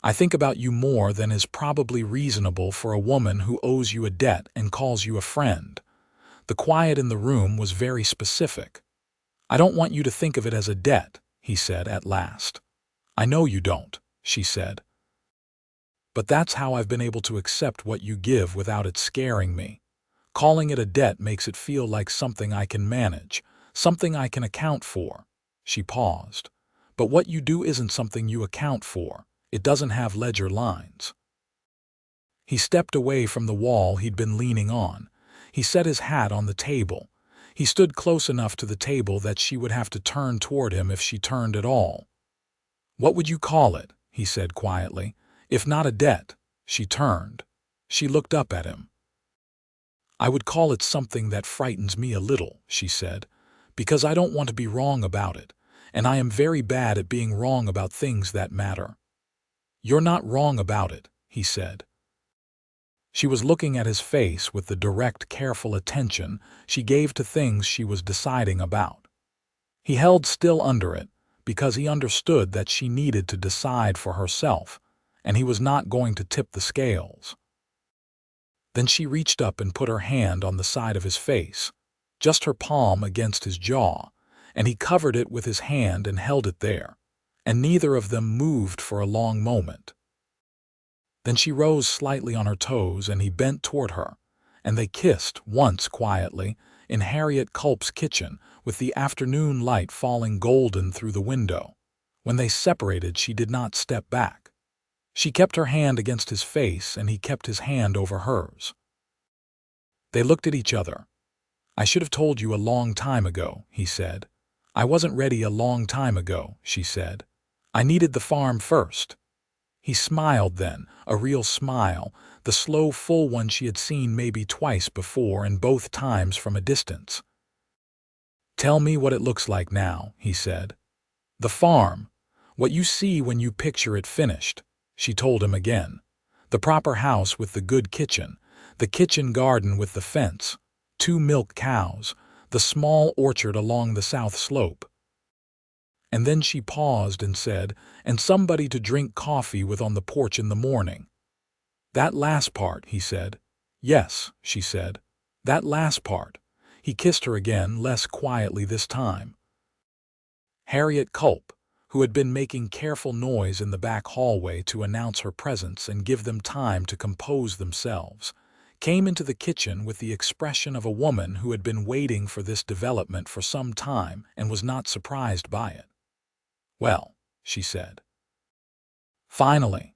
I think about you more than is probably reasonable for a woman who owes you a debt and calls you a friend." The quiet in the room was very specific. "I don't want you to think of it as a debt," he said at last. "I know you don't," she said. "But that's how I've been able to accept what you give without it scaring me. Calling it a debt makes it feel like something I can manage, something I can account for." She paused. "But what you do isn't something you account for. It doesn't have ledger lines." He stepped away from the wall he'd been leaning on. He set his hat on the table. He stood close enough to the table that she would have to turn toward him if she turned at all. "What would you call it?" he said quietly. "If not a debt." She turned. She looked up at him. "I would call it something that frightens me a little," she said, "because I don't want to be wrong about it, and I am very bad at being wrong about things that matter." "You're not wrong about it," he said. She was looking at his face with the direct, careful attention she gave to things she was deciding about. He held still under it because he understood that she needed to decide for herself, and he was not going to tip the scales. Then she reached up and put her hand on the side of his face, just her palm against his jaw, and he covered it with his hand and held it there, and neither of them moved for a long moment. Then she rose slightly on her toes and he bent toward her, and they kissed once quietly in Harriet Culp's kitchen with the afternoon light falling golden through the window. When they separated, she did not step back. She kept her hand against his face and he kept his hand over hers. They looked at each other. "I should have told you a long time ago," he said. "I wasn't ready a long time ago," she said. "I needed the farm first." He smiled then, a real smile, the slow, full one she had seen maybe twice before and both times from a distance. "Tell me what it looks like now," he said. "The farm. What you see when you picture it finished," she told him again. "The proper house with the good kitchen, the kitchen garden with the fence, 2 milk cows, the small orchard along the south slope." And then she paused and said, "And somebody to drink coffee with on the porch in the morning." "That last part," he said. "Yes," she said. "That last part." He kissed her again, less quietly this time. Harriet Culp, who had been making careful noise in the back hallway to announce her presence and give them time to compose themselves, came into the kitchen with the expression of a woman who had been waiting for this development for some time and was not surprised by it. "Well," she said. "Finally."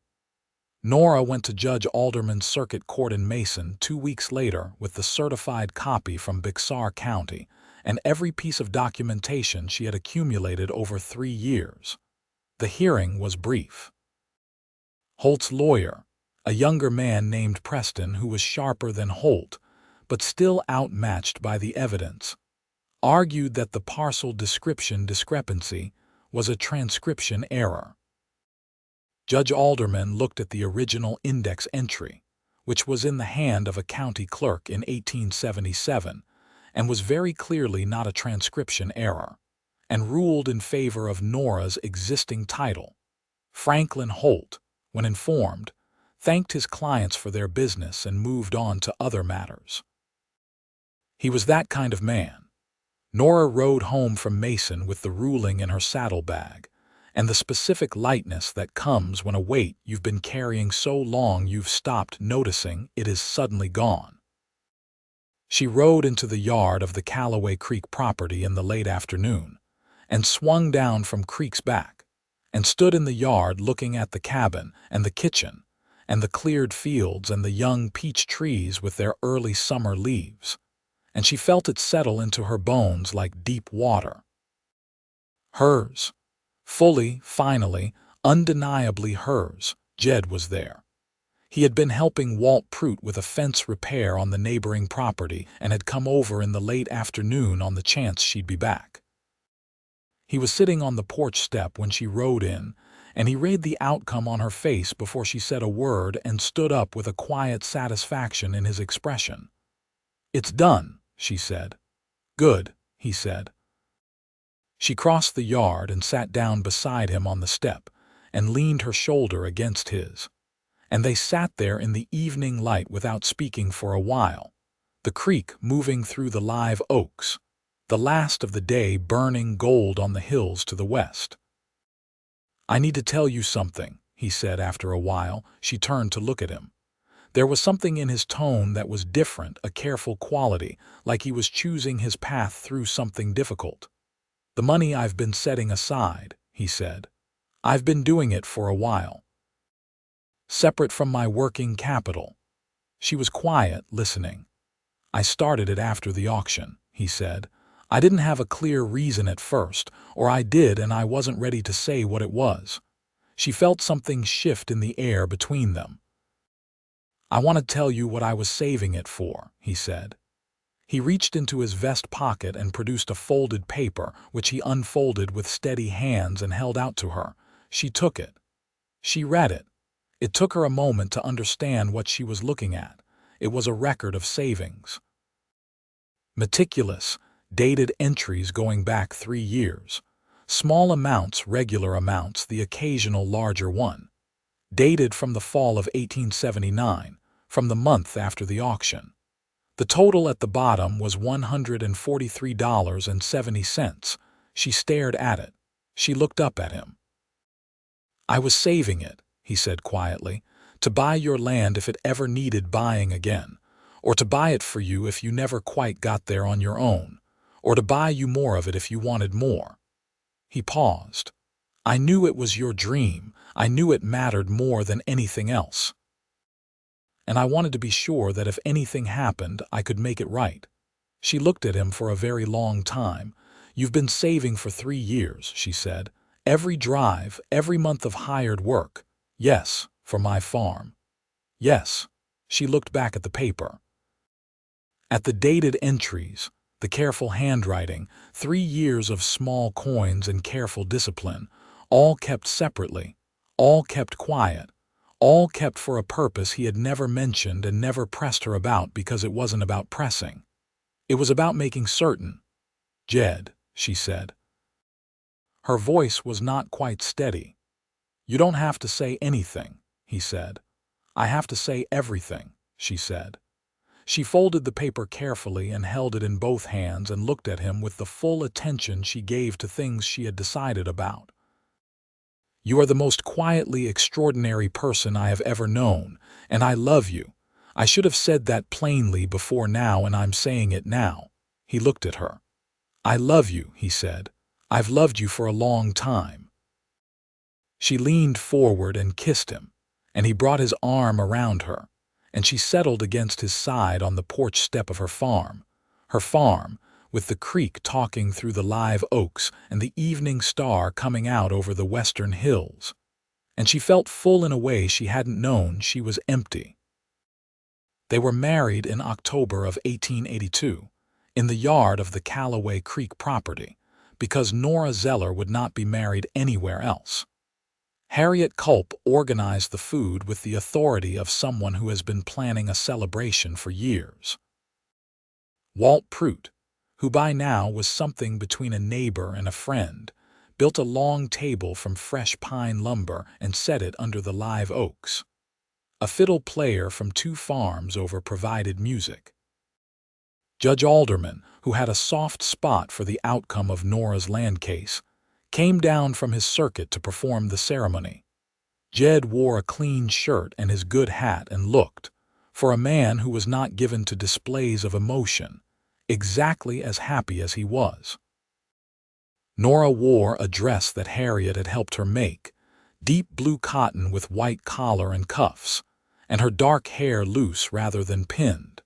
Nora went to Judge Alderman's circuit court in Mason 2 weeks later with the certified copy from Bexar County and every piece of documentation she had accumulated over 3 years. The hearing was brief. Holt's lawyer, a younger man named Preston who was sharper than Holt, but still outmatched by the evidence, argued that the parcel description discrepancy was a transcription error. Judge Alderman looked at the original index entry, which was in the hand of a county clerk in 1877, and was very clearly not a transcription error, and ruled in favor of Nora's existing title. Franklin Holt, when informed, thanked his clients for their business and moved on to other matters. He was that kind of man. Nora rode home from Mason with the ruling in her saddlebag, and the specific lightness that comes when a weight you've been carrying so long you've stopped noticing it is suddenly gone. She rode into the yard of the Callaway Creek property in the late afternoon, and swung down from Creek's back, and stood in the yard looking at the cabin and the kitchen, and the cleared fields and the young peach trees with their early summer leaves, and she felt it settle into her bones like deep water. Hers. Fully, finally, undeniably hers. Jed was there. He had been helping Walt Prout with a fence repair on the neighboring property and had come over in the late afternoon on the chance she'd be back. He was sitting on the porch step when she rode in, and he read the outcome on her face before she said a word and stood up with a quiet satisfaction in his expression. "It's done," she said. "Good," he said. She crossed the yard and sat down beside him on the step and leaned her shoulder against his. And they sat there in the evening light without speaking for a while, the creek moving through the live oaks, the last of the day burning gold on the hills to the west. "I need to tell you something," he said after a while. She turned to look at him. There was something in his tone that was different, a careful quality, like he was choosing his path through something difficult. "The money I've been setting aside," he said. "I've been doing it for a while. Separate from my working capital." She was quiet, listening. "I started it after the auction," he said. "I didn't have a clear reason at first, or I did and I wasn't ready to say what it was." She felt something shift in the air between them. "I want to tell you what I was saving it for," he said. He reached into his vest pocket and produced a folded paper, which he unfolded with steady hands and held out to her. She took it. She read it. It took her a moment to understand what she was looking at. It was a record of savings. Meticulous, dated entries going back 3 years. Small amounts, regular amounts, the occasional larger one. Dated from the fall of 1879, from the month after the auction. The total at the bottom was $143.70. She stared at it. She looked up at him. "I was saving it," he said quietly, "to buy your land if it ever needed buying again, or to buy it for you if you never quite got there on your own, or to buy you more of it if you wanted more." He paused. "I knew it was your dream. I knew it mattered more than anything else. And I wanted to be sure that if anything happened, I could make it right." She looked at him for a very long time. "You've been saving for 3 years," she said. "Every drive, every month of hired work. Yes, for my farm." "Yes." She looked back at the paper. At the dated entries, the careful handwriting, 3 years of small coins and careful discipline, all kept separately, all kept quiet, all kept for a purpose he had never mentioned and never pressed her about because it wasn't about pressing. It was about making certain. "Jed," she said. Her voice was not quite steady. "You don't have to say anything," he said. "I have to say everything," she said. She folded the paper carefully and held it in both hands and looked at him with the full attention she gave to things she had decided about. "You are the most quietly extraordinary person I have ever known, and I love you. I should have said that plainly before now, and I'm saying it now." He looked at her. "I love you," he said. "I've loved you for a long time." She leaned forward and kissed him, and he brought his arm around her, and she settled against his side on the porch step of her farm, with the creek talking through the live oaks and the evening star coming out over the western hills. And she felt full in a way she hadn't known. She was empty. They were married in October of 1882, in the yard of the Callaway Creek property, because Nora Zeller would not be married anywhere else. Harriet Culp organized the food with the authority of someone who has been planning a celebration for years. Walt Prout, who by now was something between a neighbor and a friend, built a long table from fresh pine lumber and set it under the live oaks. A fiddle player from 2 farms over provided music. Judge Alderman, who had a soft spot for the outcome of Nora's land case, came down from his circuit to perform the ceremony. Jed wore a clean shirt and his good hat and looked, for a man who was not given to displays of emotion, exactly as happy as he was. Nora wore a dress that Harriet had helped her make, deep blue cotton with white collar and cuffs, and her dark hair loose rather than pinned,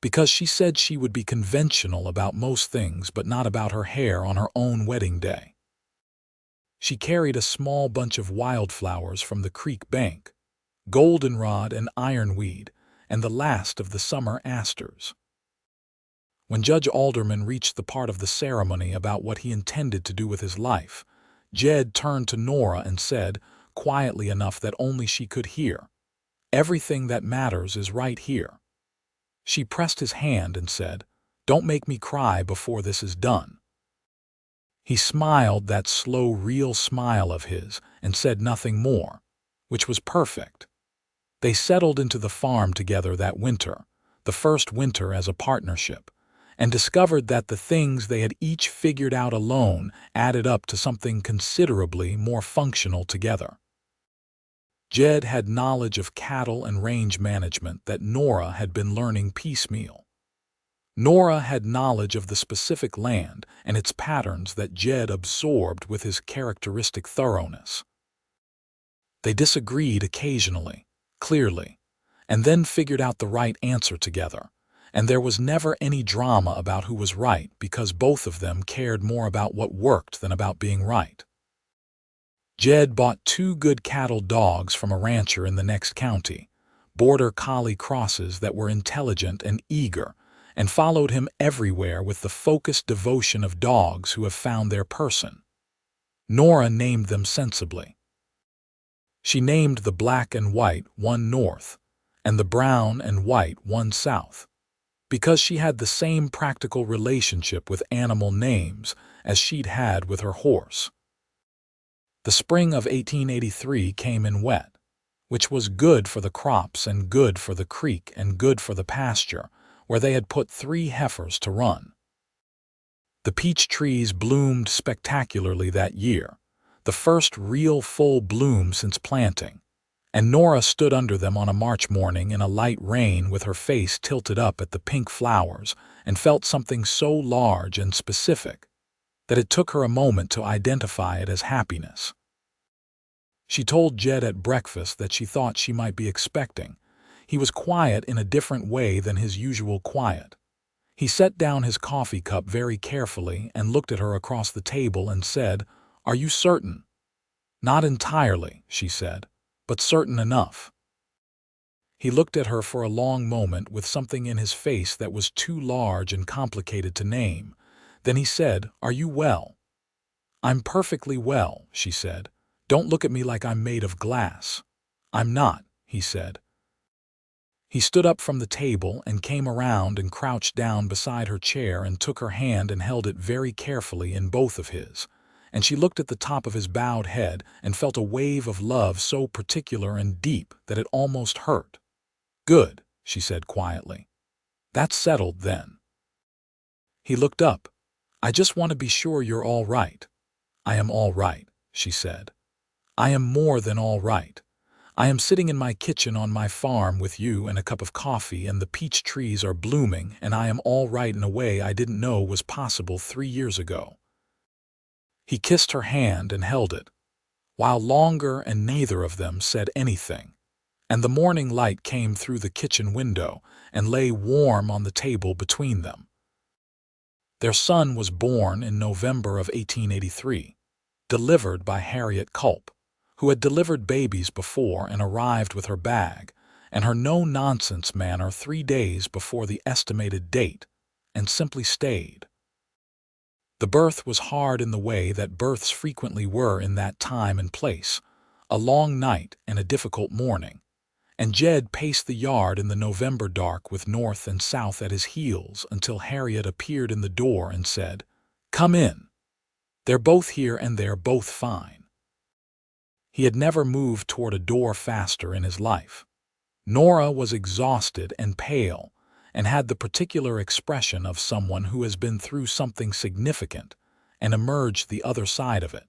because she said she would be conventional about most things but not about her hair on her own wedding day. She carried a small bunch of wildflowers from the creek bank, goldenrod and ironweed, and the last of the summer asters. When Judge Alderman reached the part of the ceremony about what he intended to do with his life, Jed turned to Nora and said, quietly enough that only she could hear, "Everything that matters is right here." She pressed his hand and said, "Don't make me cry before this is done." He smiled that slow, real smile of his and said nothing more, which was perfect. They settled into the farm together that winter, the first winter as a partnership, and discovered that the things they had each figured out alone added up to something considerably more functional together. Jed had knowledge of cattle and range management that Nora had been learning piecemeal. Nora had knowledge of the specific land and its patterns that Jed absorbed with his characteristic thoroughness. They disagreed occasionally, clearly, and then figured out the right answer together, and there was never any drama about who was right because both of them cared more about what worked than about being right. Jed bought 2 good cattle dogs from a rancher in the next county, border collie crosses that were intelligent and eager, and followed him everywhere with the focused devotion of dogs who have found their person. Nora named them sensibly. She named the black and white one North, and the brown and white one South, because she had the same practical relationship with animal names as she'd had with her horse. The spring of 1883 came in wet, which was good for the crops and good for the creek and good for the pasture, where they had put 3 heifers to run. The peach trees bloomed spectacularly that year, the first real full bloom since planting, and Nora stood under them on a March morning in a light rain with her face tilted up at the pink flowers and felt something so large and specific that it took her a moment to identify it as happiness. She told Jed at breakfast that she thought she might be expecting. He was quiet in a different way than his usual quiet. He set down his coffee cup very carefully and looked at her across the table and said, "Are you certain?" "Not entirely," she said, "but certain enough." He looked at her for a long moment with something in his face that was too large and complicated to name. Then he said, "Are you well?" "I'm perfectly well," she said. "Don't look at me like I'm made of glass." "I'm not," he said. He stood up from the table and came around and crouched down beside her chair and took her hand and held it very carefully in both of his. And she looked at the top of his bowed head and felt a wave of love so particular and deep that it almost hurt. "Good," she said quietly. "That's settled then." He looked up. "I just want to be sure you're all right." "I am all right," she said. "I am more than all right. I am sitting in my kitchen on my farm with you and a cup of coffee, and the peach trees are blooming, and I am all right in a way I didn't know was possible 3 years ago." He kissed her hand and held it, while longer, and neither of them said anything, and the morning light came through the kitchen window and lay warm on the table between them. Their son was born in November of 1883, delivered by Harriet Culp, who had delivered babies before and arrived with her bag and her no-nonsense manner 3 days before the estimated date, and simply stayed. The birth was hard in the way that births frequently were in that time and place, a long night and a difficult morning, and Jed paced the yard in the November dark with North and South at his heels until Harriet appeared in the door and said, "Come in. They're both here and they're both fine." He had never moved toward a door faster in his life. Nora was exhausted and pale, and had the particular expression of someone who has been through something significant and emerged the other side of it.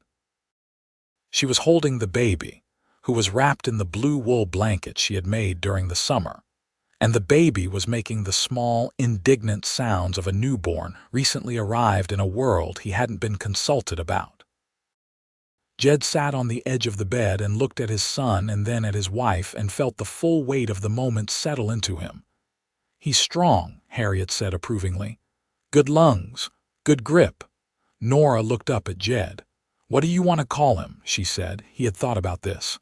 She was holding the baby, who was wrapped in the blue wool blanket she had made during the summer, and the baby was making the small, indignant sounds of a newborn recently arrived in a world he hadn't been consulted about. Jed sat on the edge of the bed and looked at his son and then at his wife and felt the full weight of the moment settle into him. "He's strong," Harriet said approvingly. "Good lungs, good grip." Nora looked up at Jed. "What do you want to call him?" she said. He had thought about this.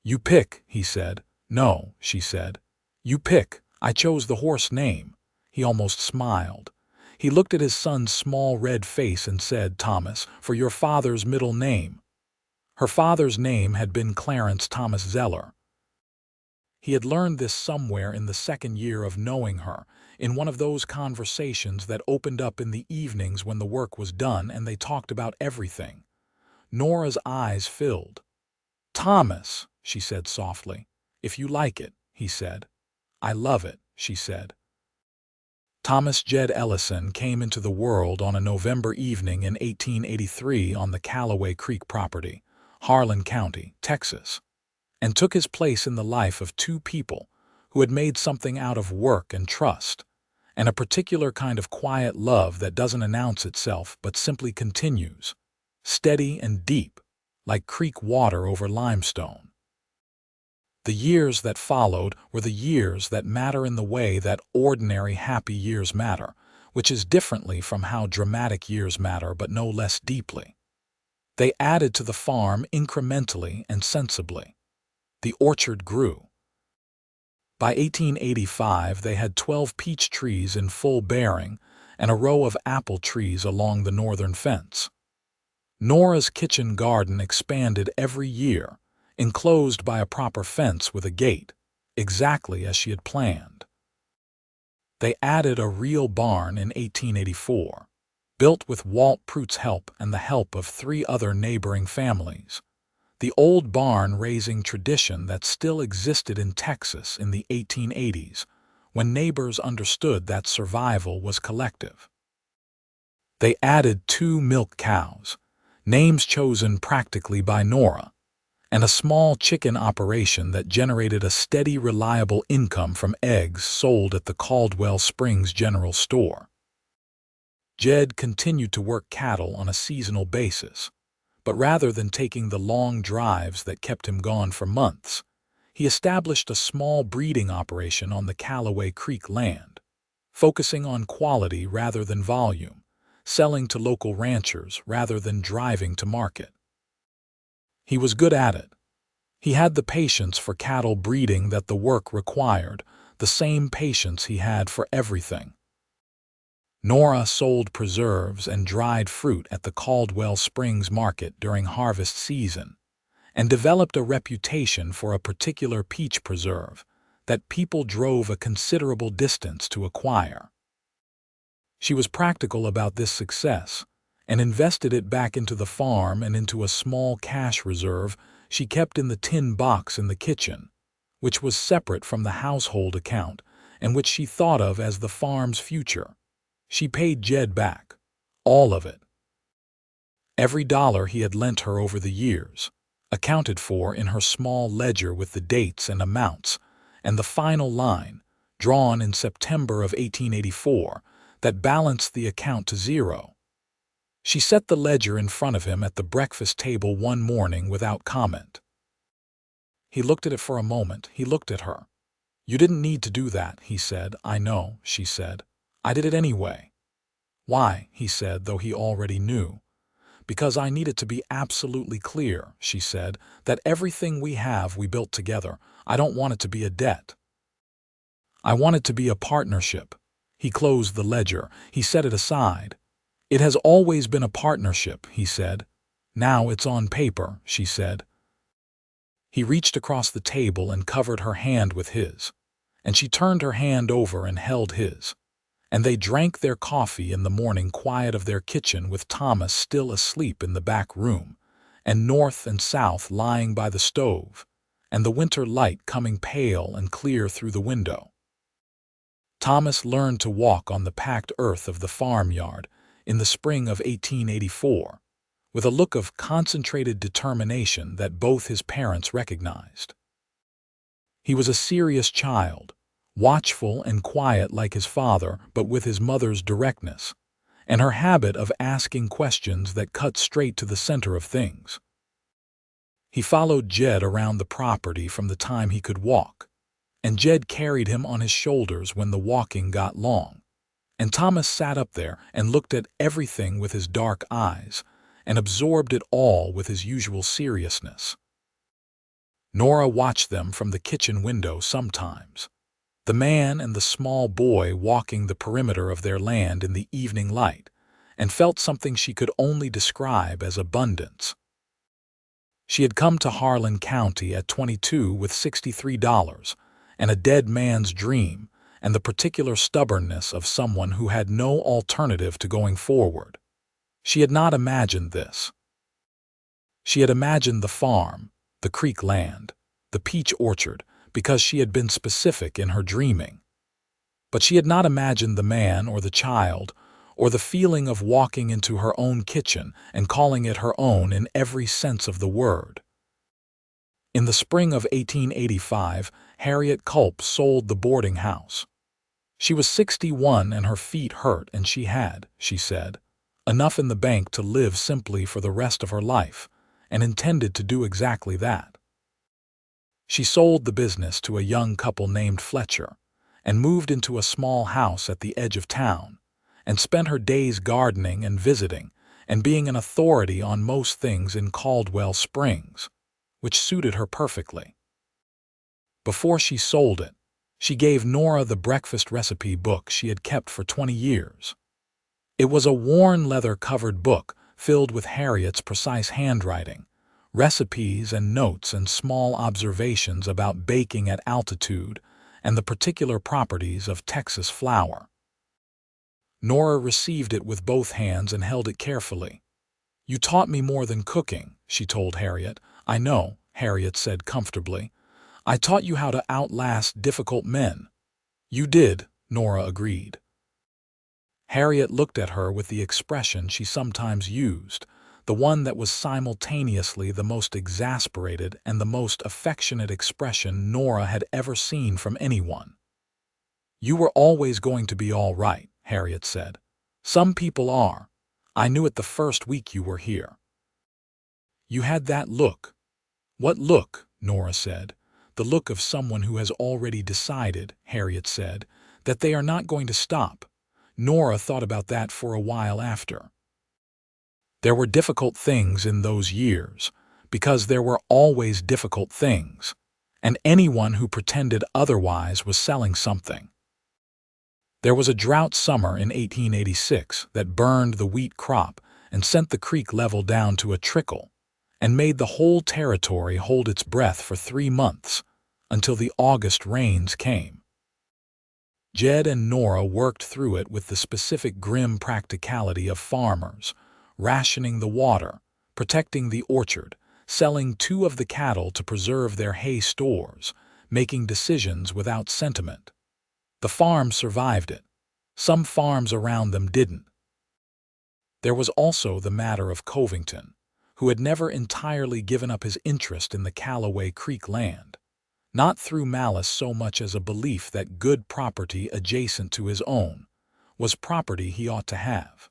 "You pick," he said. "No," she said. "You pick. I chose the horse name." He almost smiled. He looked at his son's small red face and said, "Thomas, for your father's middle name." Her father's name had been Clarence Thomas Zeller. He had learned this somewhere in the 2nd year of knowing her, in one of those conversations that opened up in the evenings when the work was done and they talked about everything. Nora's eyes filled. "Thomas," she said softly. "If you like it," he said. "I love it," she said. Thomas Jed Ellison came into the world on a November evening in 1883 on the Callaway Creek property, Harlan County, Texas, and took his place in the life of 2 people who had made something out of work and trust, and a particular kind of quiet love that doesn't announce itself but simply continues, steady and deep, like creek water over limestone. The years that followed were the years that matter in the way that ordinary happy years matter, which is differently from how dramatic years matter but no less deeply. They added to the farm incrementally and sensibly. The orchard grew. By 1885 they had 12 peach trees in full bearing and a row of apple trees along the northern fence. Nora's kitchen garden expanded every year, enclosed by a proper fence with a gate, exactly as she had planned. They added a real barn in 1884, built with Walt Pruitt's help and the help of 3 other neighboring families. the old barn-raising tradition that still existed in Texas in the 1880s, when neighbors understood that survival was collective. They added 2 milk cows, names chosen practically by Nora, and a small chicken operation that generated a steady, reliable income from eggs sold at the Caldwell Springs General Store. Jed continued to work cattle on a seasonal basis, but rather than taking the long drives that kept him gone for months, he established a small breeding operation on the Callaway Creek land, focusing on quality rather than volume, selling to local ranchers rather than driving to market. He was good at it. He had the patience for cattle breeding that the work required, the same patience he had for everything. Nora sold preserves and dried fruit at the Caldwell Springs market during harvest season, and developed a reputation for a particular peach preserve that people drove a considerable distance to acquire. She was practical about this success and invested it back into the farm and into a small cash reserve she kept in the tin box in the kitchen, which was separate from the household account and which she thought of as the farm's future. She paid Jed back, all of it. Every dollar he had lent her over the years, accounted for in her small ledger with the dates and amounts, and the final line, drawn in September of 1884, that balanced the account to zero. She set the ledger in front of him at the breakfast table one morning without comment. He looked at it for a moment. He looked at her. "You didn't need to do that," he said. "I know," she said. "I did it anyway." "Why?" he said, though he already knew. "Because I need it to be absolutely clear," she said, "that everything we have we built together. I don't want it to be a debt. I want it to be a partnership." He closed the ledger. He set it aside. "It has always been a partnership," he said. "Now it's on paper," she said. He reached across the table and covered her hand with his, and she turned her hand over and held his, and they drank their coffee in the morning quiet of their kitchen with Thomas still asleep in the back room, and North and South lying by the stove, and the winter light coming pale and clear through the window. Thomas learned to walk on the packed earth of the farmyard in the spring of 1884, with a look of concentrated determination that both his parents recognized. He was a serious child, watchful and quiet like his father, but with his mother's directness, and her habit of asking questions that cut straight to the center of things. He followed Jed around the property from the time he could walk, and Jed carried him on his shoulders when the walking got long, and Thomas sat up there and looked at everything with his dark eyes, and absorbed it all with his usual seriousness. Nora watched them from the kitchen window sometimes, the man and the small boy walking the perimeter of their land in the evening light, and felt something she could only describe as abundance. She had come to Harlan County at 22 with $63 and a dead man's dream and the particular stubbornness of someone who had no alternative to going forward. She had not imagined this. She had imagined the farm, the creek land, the peach orchard, because she had been specific in her dreaming. But she had not imagined the man or the child, or the feeling of walking into her own kitchen and calling it her own in every sense of the word. In the spring of 1885, Harriet Culp sold the boarding house. She was 61 and her feet hurt, and she had, she said, enough in the bank to live simply for the rest of her life, and intended to do exactly that. She sold the business to a young couple named Fletcher, and moved into a small house at the edge of town, and spent her days gardening and visiting, and being an authority on most things in Caldwell Springs, which suited her perfectly. Before she sold it, she gave Nora the breakfast recipe book she had kept for 20 years. It was a worn leather-covered book filled with Harriet's precise handwriting, recipes and notes and small observations about baking at altitude and the particular properties of Texas flour. Nora received it with both hands and held it carefully. "You taught me more than cooking," she told Harriet. I know, Harriet said comfortably. I taught you how to outlast difficult men. You did, Nora agreed. Harriet looked at her with the expression she sometimes used, the one that was simultaneously the most exasperated and the most affectionate expression Nora had ever seen from anyone. You were always going to be all right, Harriet said. Some people are. I knew it the first week you were here. You had that look. What look? Nora said. The look of someone who has already decided, Harriet said, that they are not going to stop. Nora thought about that for a while after. There were difficult things in those years, because there were always difficult things, and anyone who pretended otherwise was selling something. There was a drought summer in 1886 that burned the wheat crop and sent the creek level down to a trickle, and made the whole territory hold its breath for 3 months, until the August rains came. Jed and Nora worked through it with the specific grim practicality of farmers, rationing the water, protecting the orchard, selling 2 of the cattle to preserve their hay stores, making decisions without sentiment. The farm survived it. Some farms around them didn't. There was also the matter of Covington, who had never entirely given up his interest in the Callaway Creek land, not through malice so much as a belief that good property adjacent to his own was property he ought to have.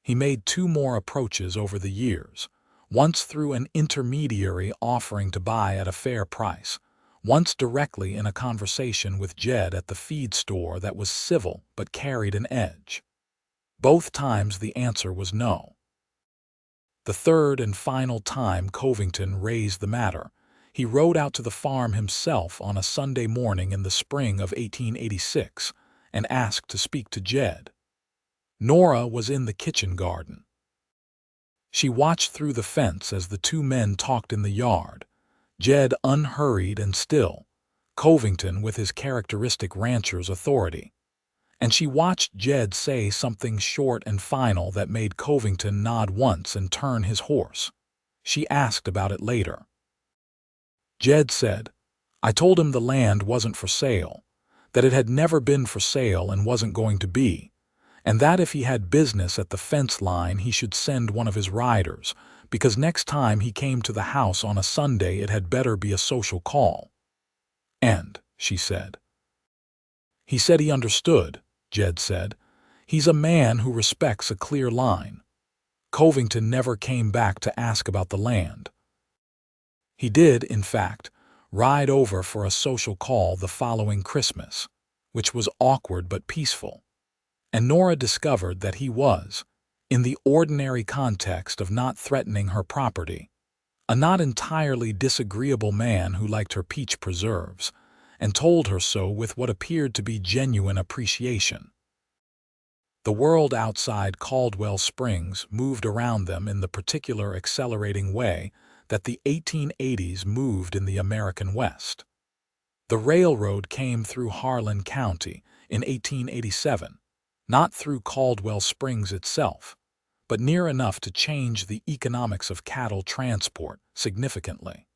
He made 2 more approaches over the years, once through an intermediary offering to buy at a fair price, once directly in a conversation with Jed at the feed store that was civil but carried an edge. Both times the answer was no. The third and final time Covington raised the matter, he rode out to the farm himself on a Sunday morning in the spring of 1886 and asked to speak to Jed. Nora was in the kitchen garden. She watched through the fence as the 2 men talked in the yard, Jed unhurried and still, Covington with his characteristic rancher's authority. And she watched Jed say something short and final that made Covington nod once and turn his horse. She asked about it later. Jed said, I told him the land wasn't for sale, that it had never been for sale and wasn't going to be, and that if he had business at the fence line he should send one of his riders, because next time he came to the house on a Sunday it had better be a social call. And, she said. He said he understood, Jed said. He's a man who respects a clear line. Covington never came back to ask about the land. He did, in fact, ride over for a social call the following Christmas, which was awkward but peaceful. And Nora discovered that he was, in the ordinary context of not threatening her property, a not entirely disagreeable man who liked her peach preserves, and told her so with what appeared to be genuine appreciation. The world outside Caldwell Springs moved around them in the particular accelerating way that the 1880s moved in the American West. The railroad came through Harlan County in 1887, not through Caldwell Springs itself, but near enough to change the economics of cattle transport significantly.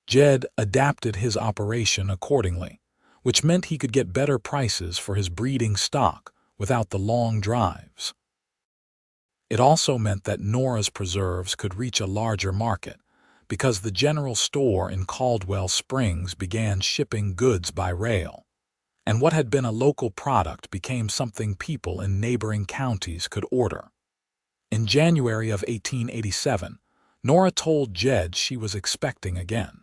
Jed adapted his operation accordingly, which meant he could get better prices for his breeding stock without the long drives. It also meant that Nora's preserves could reach a larger market, because the general store in Caldwell Springs began shipping goods by rail, and what had been a local product became something people in neighboring counties could order. In January of 1887, Nora told Jed she was expecting again.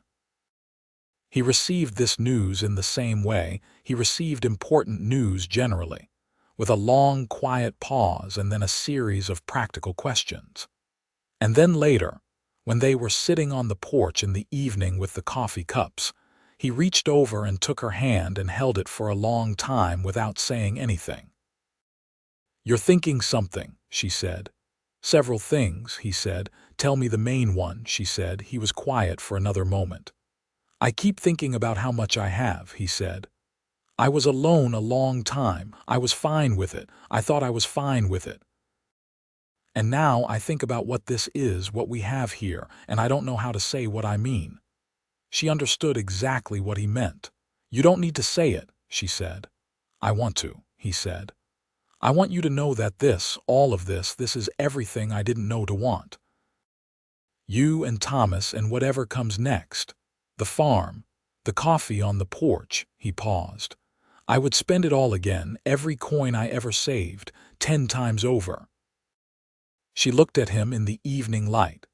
He received this news in the same way he received important news generally, with a long, quiet pause and then a series of practical questions. And then later, when they were sitting on the porch in the evening with the coffee cups, he reached over and took her hand and held it for a long time without saying anything. "You're thinking something," she said. "Several things," he said. "Tell me the main one," she said. He was quiet for another moment. "I keep thinking about how much I have," he said. "I was alone a long time. I was fine with it. I thought I was fine with it." And now I think about what this is, what we have here, and I don't know how to say what I mean." She understood exactly what he meant. "You don't need to say it," she said. "I want to," he said. "I want you to know that this, all of this is everything I didn't know to want. You and Thomas and whatever comes next. The farm, the coffee on the porch," he paused. "I would spend it all again, every coin I ever saved, 10 times over." She looked at him in the evening light.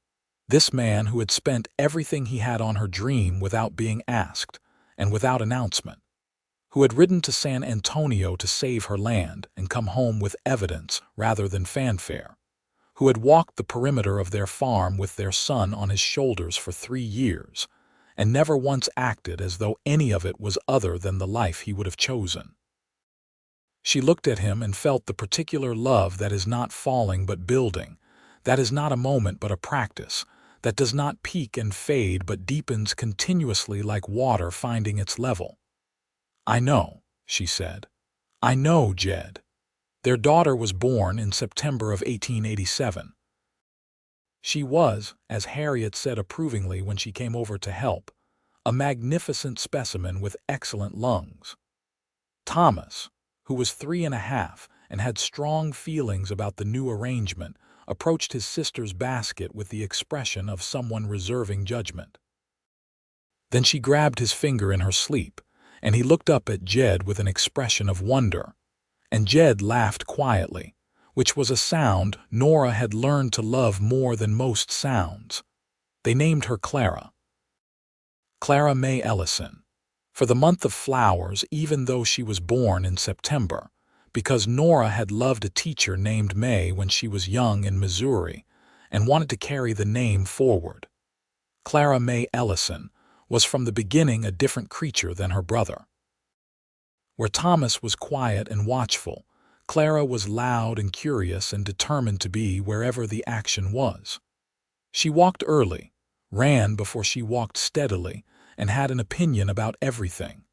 This man who had spent everything he had on her dream without being asked, and without announcement. Who had ridden to San Antonio to save her land and come home with evidence rather than fanfare. Who had walked the perimeter of their farm with their son on his shoulders for 3 years, and never once acted as though any of it was other than the life he would have chosen. She looked at him and felt the particular love that is not falling but building, that is not a moment but a practice, that does not peak and fade but deepens continuously like water finding its level. "I know," she said. "I know, Jed." Their daughter was born in September of 1887. She was, as Harriet said approvingly when she came over to help, a magnificent specimen with excellent lungs. Thomas, who was 3.5 and had strong feelings about the new arrangement, approached his sister's basket with the expression of someone reserving judgment. Then she grabbed his finger in her sleep, and he looked up at Jed with an expression of wonder, and Jed laughed quietly, which was a sound Nora had learned to love more than most sounds. They named her Clara. Clara May Ellison, for the month of flowers, even though she was born in September, because Nora had loved a teacher named May when she was young in Missouri and wanted to carry the name forward. Clara May Ellison was from the beginning a different creature than her brother. Where Thomas was quiet and watchful, Clara was loud and curious and determined to be wherever the action was. She walked early, ran before she walked steadily, and had an opinion about everything.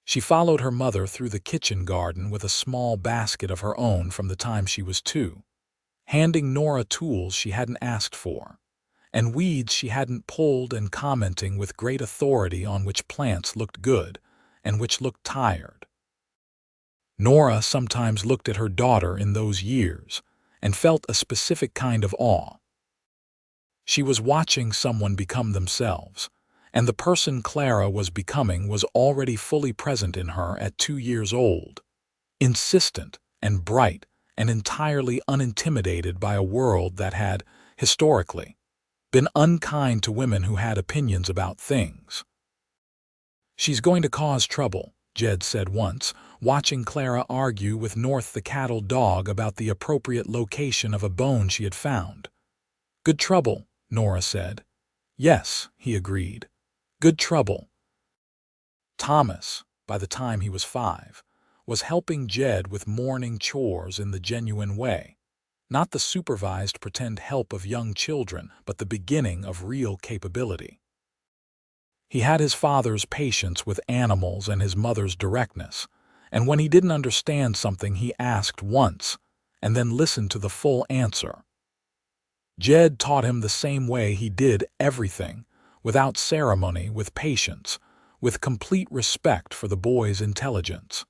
She followed her mother through the kitchen garden with a small basket of her own from the time she was 2, handing Nora tools she hadn't asked for, and weeds she hadn't pulled, and commenting with great authority on which plants looked good and which looked tired. Nora sometimes looked at her daughter in those years and felt a specific kind of awe. She was watching someone become themselves, and the person Clara was becoming was already fully present in her at 2 years old, insistent and bright and entirely unintimidated by a world that had, historically, been unkind to women who had opinions about things. "She's going to cause trouble," Jed said once, watching Clara argue with North the cattle dog about the appropriate location of a bone she had found. "Good trouble," Nora said. "Yes," he agreed. "Good trouble." Thomas, by the time he was 5, was helping Jed with morning chores in the genuine way, not the supervised pretend help of young children, but the beginning of real capability. He had his father's patience with animals and his mother's directness, and when he didn't understand something he asked once, and then listened to the full answer. Jed taught him the same way he did everything, without ceremony, with patience, with complete respect for the boy's intelligence.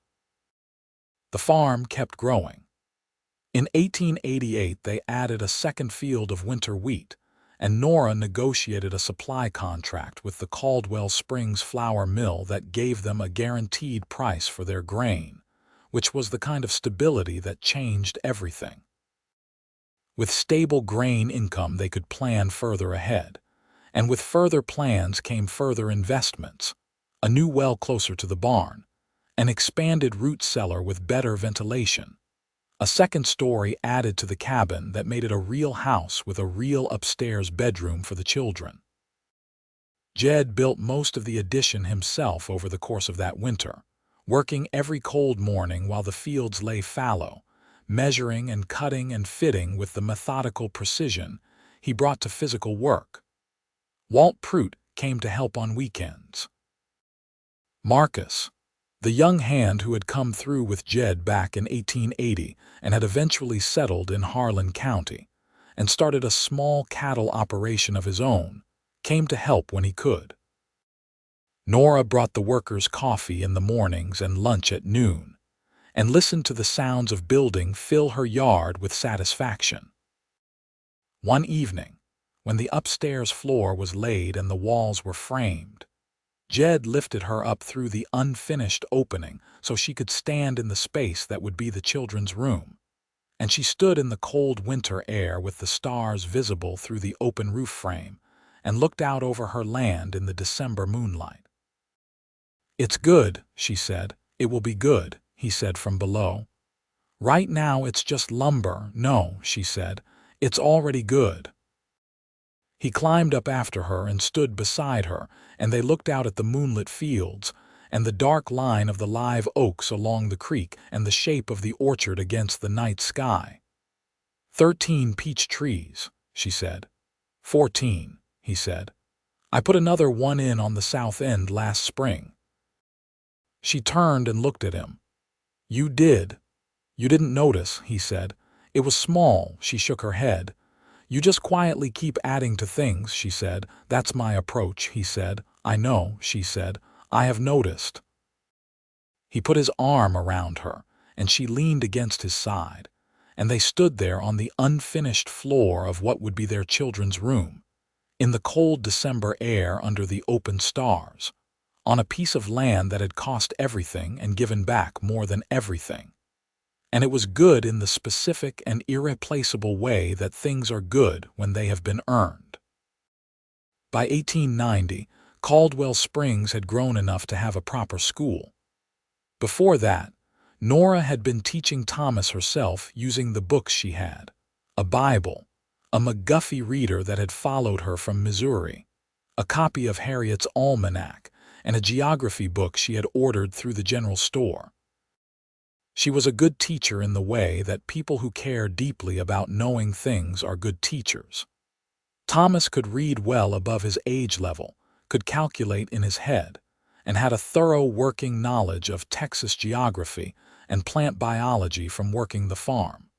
The farm kept growing. In 1888 they added a second field of winter wheat, and Nora negotiated a supply contract with the Caldwell Springs flour mill that gave them a guaranteed price for their grain, which was the kind of stability that changed everything. With stable grain income they could plan further ahead, and with further plans came further investments, a new well closer to the barn, an expanded root cellar with better ventilation, a second story added to the cabin that made it a real house with a real upstairs bedroom for the children. Jed built most of the addition himself over the course of that winter, working every cold morning while the fields lay fallow, measuring and cutting and fitting with the methodical precision he brought to physical work. Walt Prout came to help on weekends. Marcus, The young hand who had come through with Jed back in 1880 and had eventually settled in Harlan County and started a small cattle operation of his own, came to help when he could. Nora brought the workers coffee in the mornings and lunch at noon, and listened to the sounds of building fill her yard with satisfaction. One evening, when the upstairs floor was laid and the walls were framed, Jed lifted her up through the unfinished opening so she could stand in the space that would be the children's room, and she stood in the cold winter air with the stars visible through the open roof frame and looked out over her land in the December moonlight. "It's good," she said. "It will be good," he said from below. "Right now it's just lumber." "No," she said. "It's already good." He climbed up after her and stood beside her, and they looked out at the moonlit fields and the dark line of the live oaks along the creek and the shape of the orchard against the night sky. 13 peach trees," she said. 14, he said. "I put another one in on the south end last spring." She turned and looked at him. "You did? You didn't notice," he said. "It was small." She shook her head. "You just quietly keep adding to things," she said. "That's my approach," he said. "I know," she said. "I have noticed." He put his arm around her, and she leaned against his side, and they stood there on the unfinished floor of what would be their children's room, in the cold December air under the open stars, on a piece of land that had cost everything and given back more than everything. And it was good in the specific and irreplaceable way that things are good when they have been earned. By 1890, Caldwell Springs had grown enough to have a proper school. Before that, Nora had been teaching Thomas herself using the books she had: a Bible, a McGuffey reader that had followed her from Missouri, a copy of Harriet's Almanac, and a geography book she had ordered through the general store. She was a good teacher in the way that people who care deeply about knowing things are good teachers. Thomas could read well above his age level, could calculate in his head, and had a thorough working knowledge of Texas geography and plant biology from working the farm.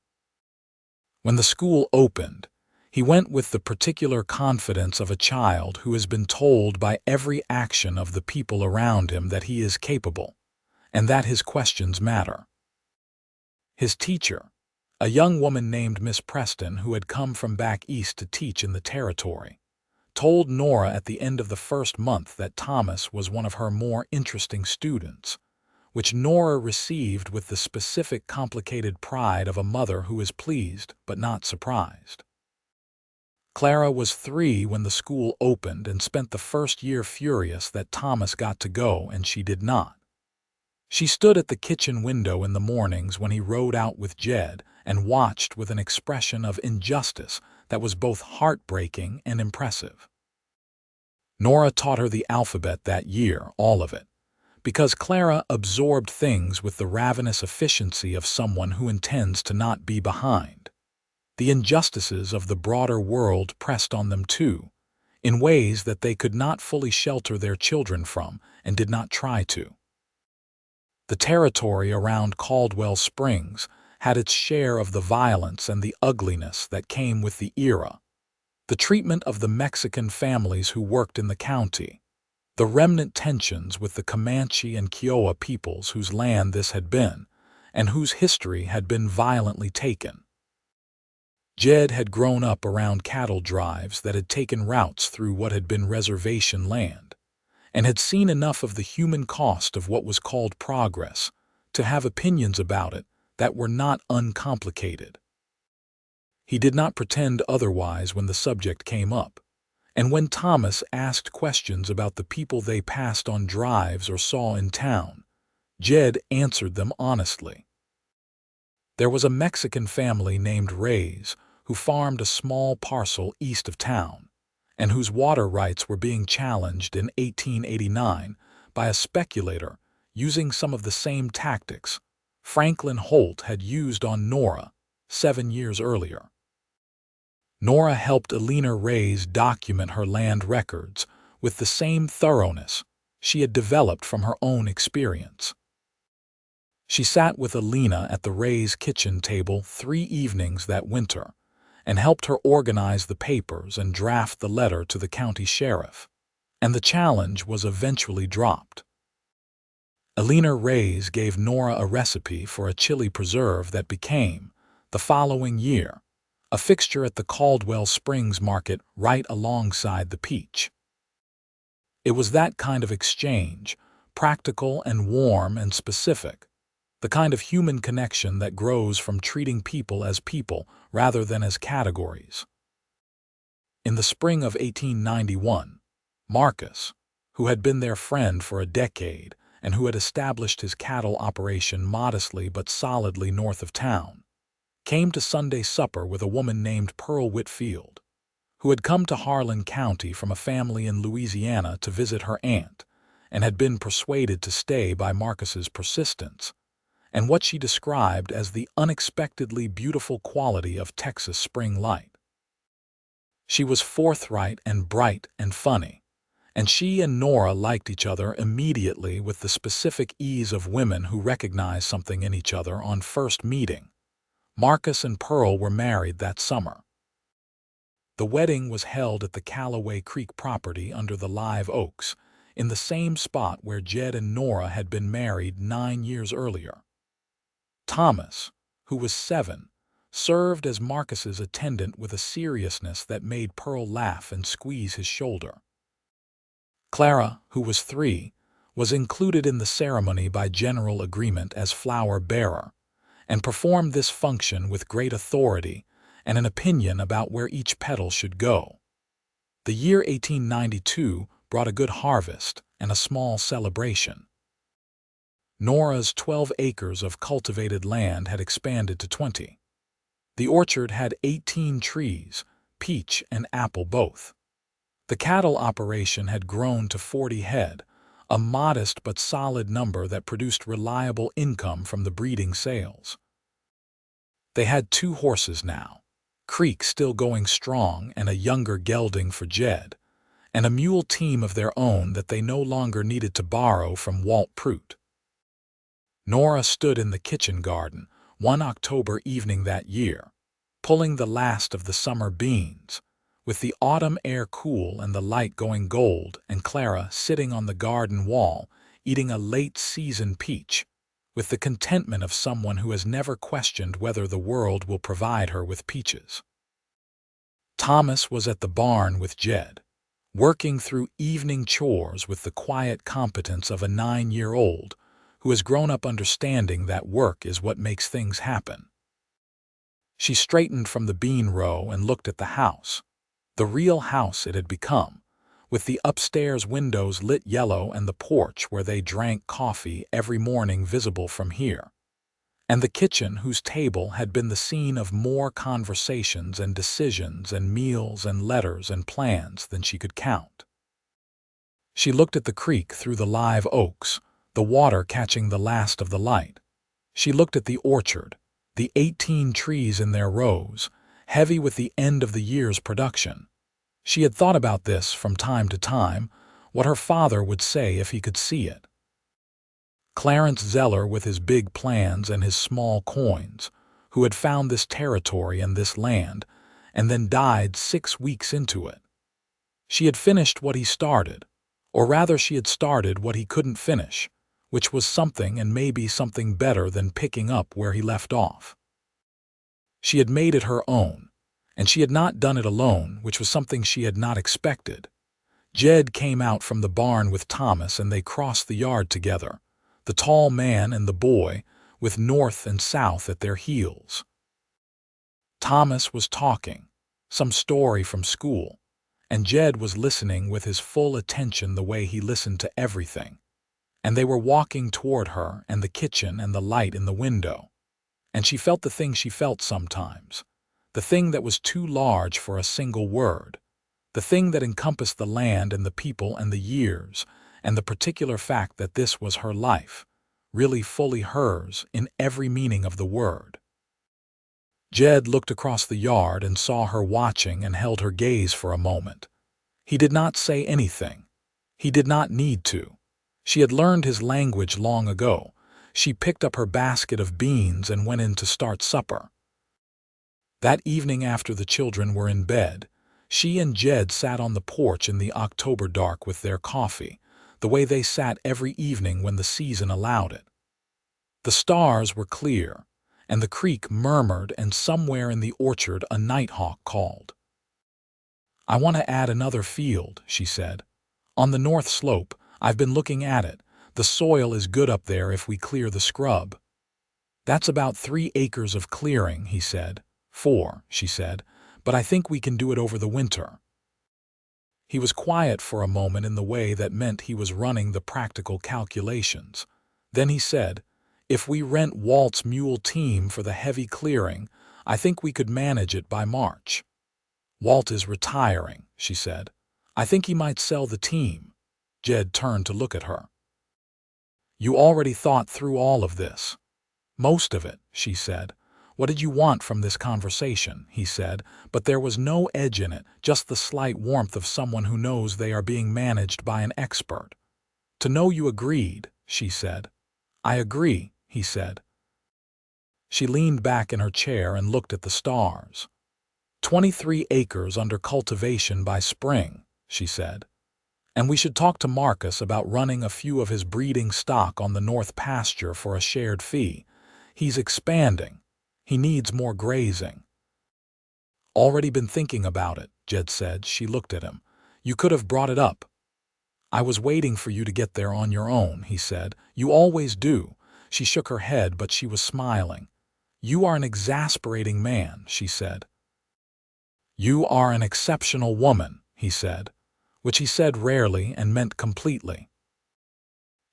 When the school opened, he went with the particular confidence of a child who has been told by every action of the people around him that he is capable, and that his questions matter. His teacher, a young woman named Miss Preston who had come from back east to teach in the territory, told Nora at the end of the first month that Thomas was one of her more interesting students, which Nora received with the specific complicated pride of a mother who is pleased but not surprised. Clara was 3 when the school opened and spent the first year furious that Thomas got to go and she did not. She stood at the kitchen window in the mornings when he rode out with Jed and watched with an expression of injustice that was both heartbreaking and impressive. Nora taught her the alphabet that year, all of it, because Clara absorbed things with the ravenous efficiency of someone who intends to not be behind. The injustices of the broader world pressed on them too, in ways that they could not fully shelter their children from and did not try to. The territory around Caldwell Springs had its share of the violence and the ugliness that came with the era. The treatment of the Mexican families who worked in the county, the remnant tensions with the Comanche and Kiowa peoples whose land this had been, and whose history had been violently taken. Jed had grown up around cattle drives that had taken routes through what had been reservation land, and had seen enough of the human cost of what was called progress to have opinions about it that were not uncomplicated. He did not pretend otherwise when the subject came up, and when Thomas asked questions about the people they passed on drives or saw in town, Jed answered them honestly. There was a Mexican family named Reyes who farmed a small parcel east of town, and whose water rights were being challenged in 1889 by a speculator using some of the same tactics Franklin Holt had used on Nora 7 years earlier. Nora helped Elena Reyes document her land records with the same thoroughness she had developed from her own experience. She sat with Alina at the Ray's kitchen table 3 evenings that winter and helped her organize the papers and draft the letter to the county sheriff, and the challenge was eventually dropped. Alina Ray's gave Nora a recipe for a chili preserve that became, the following year, a fixture at the Caldwell Springs market right alongside the peach. It was that kind of exchange, practical and warm and specific, the kind of human connection that grows from treating people as people rather than as categories. In the spring of 1891, Marcus, who had been their friend for a decade and who had established his cattle operation modestly but solidly north of town, came to Sunday supper with a woman named Pearl Whitfield, who had come to Harlan County from a family in Louisiana to visit her aunt and had been persuaded to stay by Marcus's persistence and what she described as the unexpectedly beautiful quality of Texas spring light. She was forthright and bright and funny, and she and Nora liked each other immediately with the specific ease of women who recognize something in each other on first meeting. Marcus and Pearl were married that summer. The wedding was held at the Callaway Creek property under the live oaks, in the same spot where Jed and Nora had been married 9 years earlier. Thomas, who was 7, served as Marcus's attendant with a seriousness that made Pearl laugh and squeeze his shoulder. Clara, who was 3, was included in the ceremony by general agreement as flower bearer, and performed this function with great authority and an opinion about where each petal should go. The year 1892 brought a good harvest and a small celebration. Nora's 12 acres of cultivated land had expanded to 20. The orchard had 18 trees, peach and apple both. The cattle operation had grown to 40 head, a modest but solid number that produced reliable income from the breeding sales. They had 2 horses now, Creek still going strong and a younger gelding for Jed, and a mule team of their own that they no longer needed to borrow from Walt Prout. Nora stood in the kitchen garden one October evening that year, pulling the last of the summer beans, with the autumn air cool and the light going gold, and Clara sitting on the garden wall eating a late-season peach, with the contentment of someone who has never questioned whether the world will provide her with peaches. Thomas was at the barn with Jed, working through evening chores with the quiet competence of a 9-year-old who has grown up understanding that work is what makes things happen. She straightened from the bean row and looked at the house, the real house it had become, with the upstairs windows lit yellow and the porch where they drank coffee every morning visible from here, and the kitchen whose table had been the scene of more conversations and decisions and meals and letters and plans than she could count. She looked at the creek through the live oaks, the water catching the last of the light. She looked at the orchard, the 18 trees in their rows, heavy with the end of the year's production. She had thought about this from time to time, what her father would say if he could see it. Clarence Zeller with his big plans and his small coins, who had found this territory and this land, and then died 6 weeks into it. She had finished what he started, or rather she had started what he couldn't finish, which was something and maybe something better than picking up where he left off. She had made it her own, and she had not done it alone, which was something she had not expected. Jed came out from the barn with Thomas and they crossed the yard together, the tall man and the boy, with North and South at their heels. Thomas was talking, some story from school, and Jed was listening with his full attention the way he listened to everything. And they were walking toward her and the kitchen and the light in the window. And she felt the thing she felt sometimes, the thing that was too large for a single word, the thing that encompassed the land and the people and the years, and the particular fact that this was her life, really fully hers in every meaning of the word. Jed looked across the yard and saw her watching and held her gaze for a moment. He did not say anything. He did not need to. She had learned his language long ago. She picked up her basket of beans and went in to start supper. That evening after the children were in bed, she and Jed sat on the porch in the October dark with their coffee, the way they sat every evening when the season allowed it. The stars were clear, and the creek murmured, and somewhere in the orchard a nighthawk called. "I want to add another field," she said. "On the north slope, I've been looking at it. The soil is good up there if we clear the scrub." "That's about 3 acres of clearing," he said. "4," she said, "but I think we can do it over the winter." He was quiet for a moment in the way that meant he was running the practical calculations. Then he said, "If we rent Walt's mule team for the heavy clearing, I think we could manage it by March." "Walt is retiring," she said. "I think he might sell the team." Jed turned to look at her. "You already thought through all of this." "Most of it," she said. "What did you want from this conversation?" he said, but there was no edge in it, just the slight warmth of someone who knows they are being managed by an expert. "To know you agreed," she said. "I agree," he said. She leaned back in her chair and looked at the stars. 23 acres under cultivation by spring," she said. "And we should talk to Marcus about running a few of his breeding stock on the north pasture for a shared fee. He's expanding. He needs more grazing." "Already been thinking about it," Jed said. She looked at him. "You could have brought it up." "I was waiting for you to get there on your own," he said. "You always do." She shook her head, but she was smiling. "You are an exasperating man," she said. "You are an exceptional woman," he said, which he said rarely and meant completely.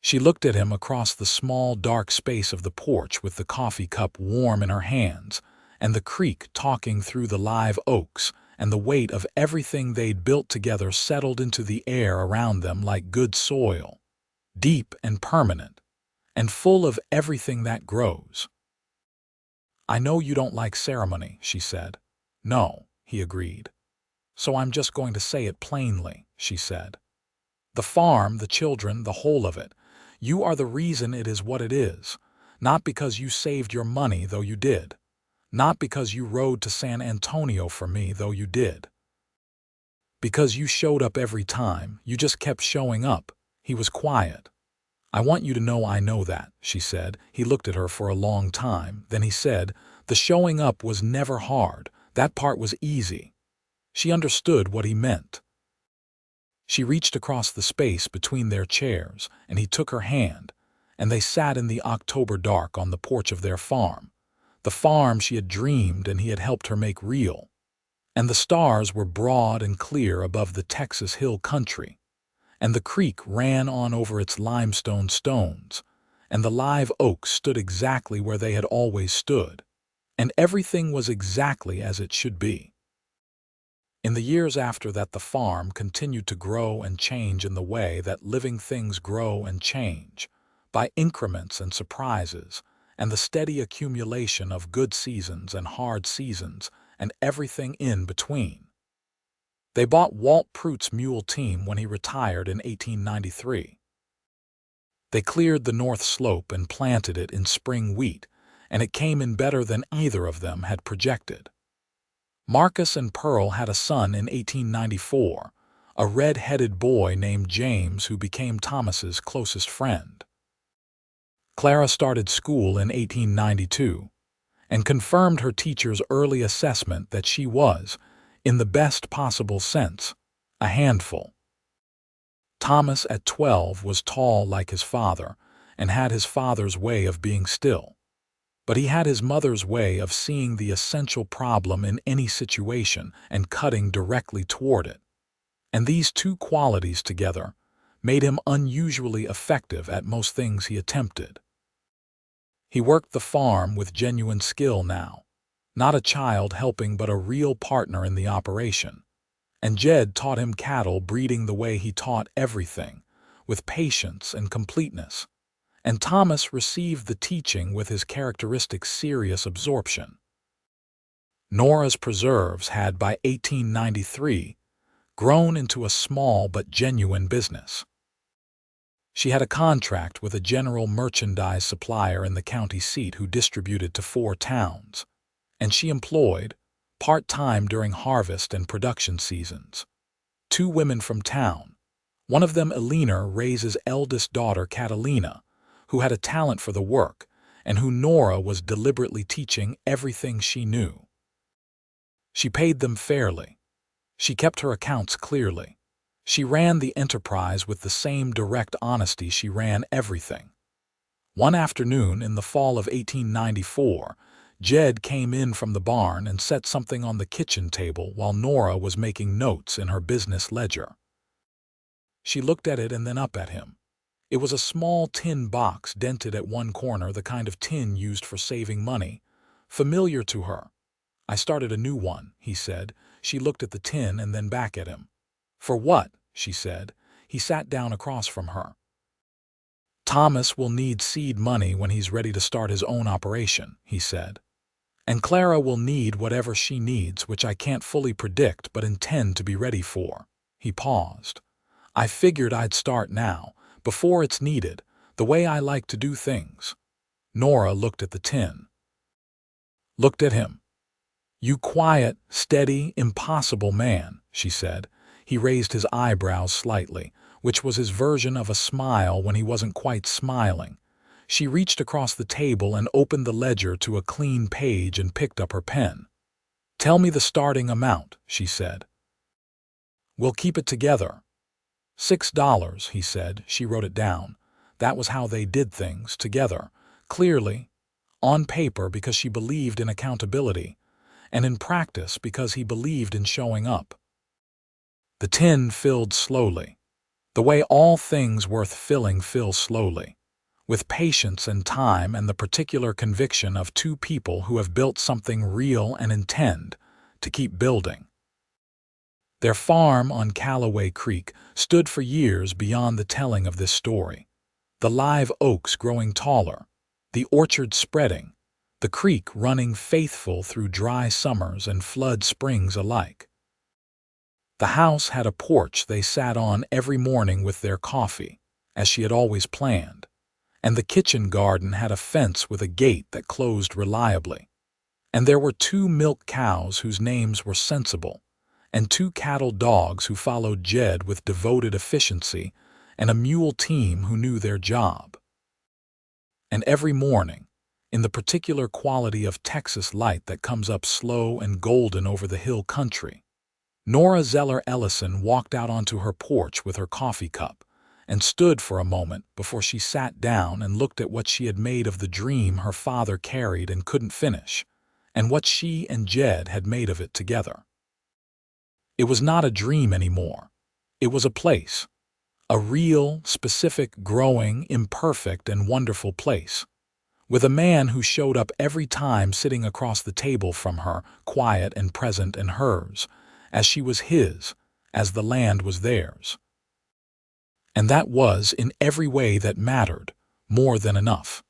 She looked at him across the small, dark space of the porch with the coffee cup warm in her hands, and the creek talking through the live oaks, and the weight of everything they'd built together settled into the air around them like good soil, deep and permanent, and full of everything that grows. "I know you don't like ceremony," she said. "No," he agreed. "So I'm just going to say it plainly," she said. "The farm, the children, the whole of it. You are the reason it is what it is. Not because you saved your money, though you did. Not because you rode to San Antonio for me, though you did. Because you showed up every time. You just kept showing up." He was quiet. "I want you to know I know that," she said. He looked at her for a long time. Then he said, "The showing up was never hard. That part was easy." She understood what he meant. She reached across the space between their chairs, and he took her hand, and they sat in the October dark on the porch of their farm, the farm she had dreamed and he had helped her make real. And the stars were broad and clear above the Texas hill country, and the creek ran on over its limestone stones, and the live oaks stood exactly where they had always stood, and everything was exactly as it should be. In the years after that, the farm continued to grow and change in the way that living things grow and change, by increments and surprises, and the steady accumulation of good seasons and hard seasons and everything in between. They bought Walt Pruitt's mule team when he retired in 1893. They cleared the north slope and planted it in spring wheat, and it came in better than either of them had projected. Marcus and Pearl had a son in 1894, a red-headed boy named James who became Thomas's closest friend. Clara started school in 1892 and confirmed her teacher's early assessment that she was, in the best possible sense, a handful. Thomas at 12 was tall like his father and had his father's way of being still. But he had his mother's way of seeing the essential problem in any situation and cutting directly toward it. And these two qualities together made him unusually effective at most things he attempted. He worked the farm with genuine skill now, not a child helping but a real partner in the operation. And Jed taught him cattle breeding the way he taught everything, with patience and completeness. And Thomas received the teaching with his characteristic serious absorption. Nora's preserves had, by 1893, grown into a small but genuine business. She had a contract with a general merchandise supplier in the county seat who distributed to 4 towns, and she employed, part-time during harvest and production seasons, 2 women from town. One of them, Elena, Ray's eldest daughter, Catalina, who had a talent for the work, and who Nora was deliberately teaching everything she knew. She paid them fairly. She kept her accounts clearly. She ran the enterprise with the same direct honesty she ran everything. One afternoon in the fall of 1894, Jed came in from the barn and set something on the kitchen table while Nora was making notes in her business ledger. She looked at it and then up at him. It was a small tin box dented at one corner, the kind of tin used for saving money, familiar to her. "I started a new one," he said. She looked at the tin and then back at him. "For what?" she said. He sat down across from her. "Thomas will need seed money when he's ready to start his own operation," he said. "And Clara will need whatever she needs, which I can't fully predict but intend to be ready for." He paused. "I figured I'd start now, before it's needed, the way I like to do things." Nora looked at the tin. Looked at him. "You quiet, steady, impossible man," she said. He raised his eyebrows slightly, which was his version of a smile when he wasn't quite smiling. She reached across the table and opened the ledger to a clean page and picked up her pen. "Tell me the starting amount," she said. "We'll keep it together." $6, he said. She wrote it down. That was how they did things, together, clearly, on paper because she believed in accountability, and in practice because he believed in showing up. The tin filled slowly, the way all things worth filling fill slowly, with patience and time and the particular conviction of 2 people who have built something real and intend to keep building. Their farm on Callaway Creek stood for years beyond the telling of this story, the live oaks growing taller, the orchard spreading, the creek running faithful through dry summers and flood springs alike. The house had a porch they sat on every morning with their coffee, as she had always planned, and the kitchen garden had a fence with a gate that closed reliably. And there were 2 milk cows whose names were sensible, and 2 cattle dogs who followed Jed with devoted efficiency, and a mule team who knew their job. And every morning, in the particular quality of Texas light that comes up slow and golden over the hill country, Nora Zeller Ellison walked out onto her porch with her coffee cup and stood for a moment before she sat down and looked at what she had made of the dream her father carried and couldn't finish, and what she and Jed had made of it together. It was not a dream anymore. It was a place. A real, specific, growing, imperfect, and wonderful place. With a man who showed up every time sitting across the table from her, quiet and present and hers, as she was his, as the land was theirs. And that was, in every way that mattered, more than enough.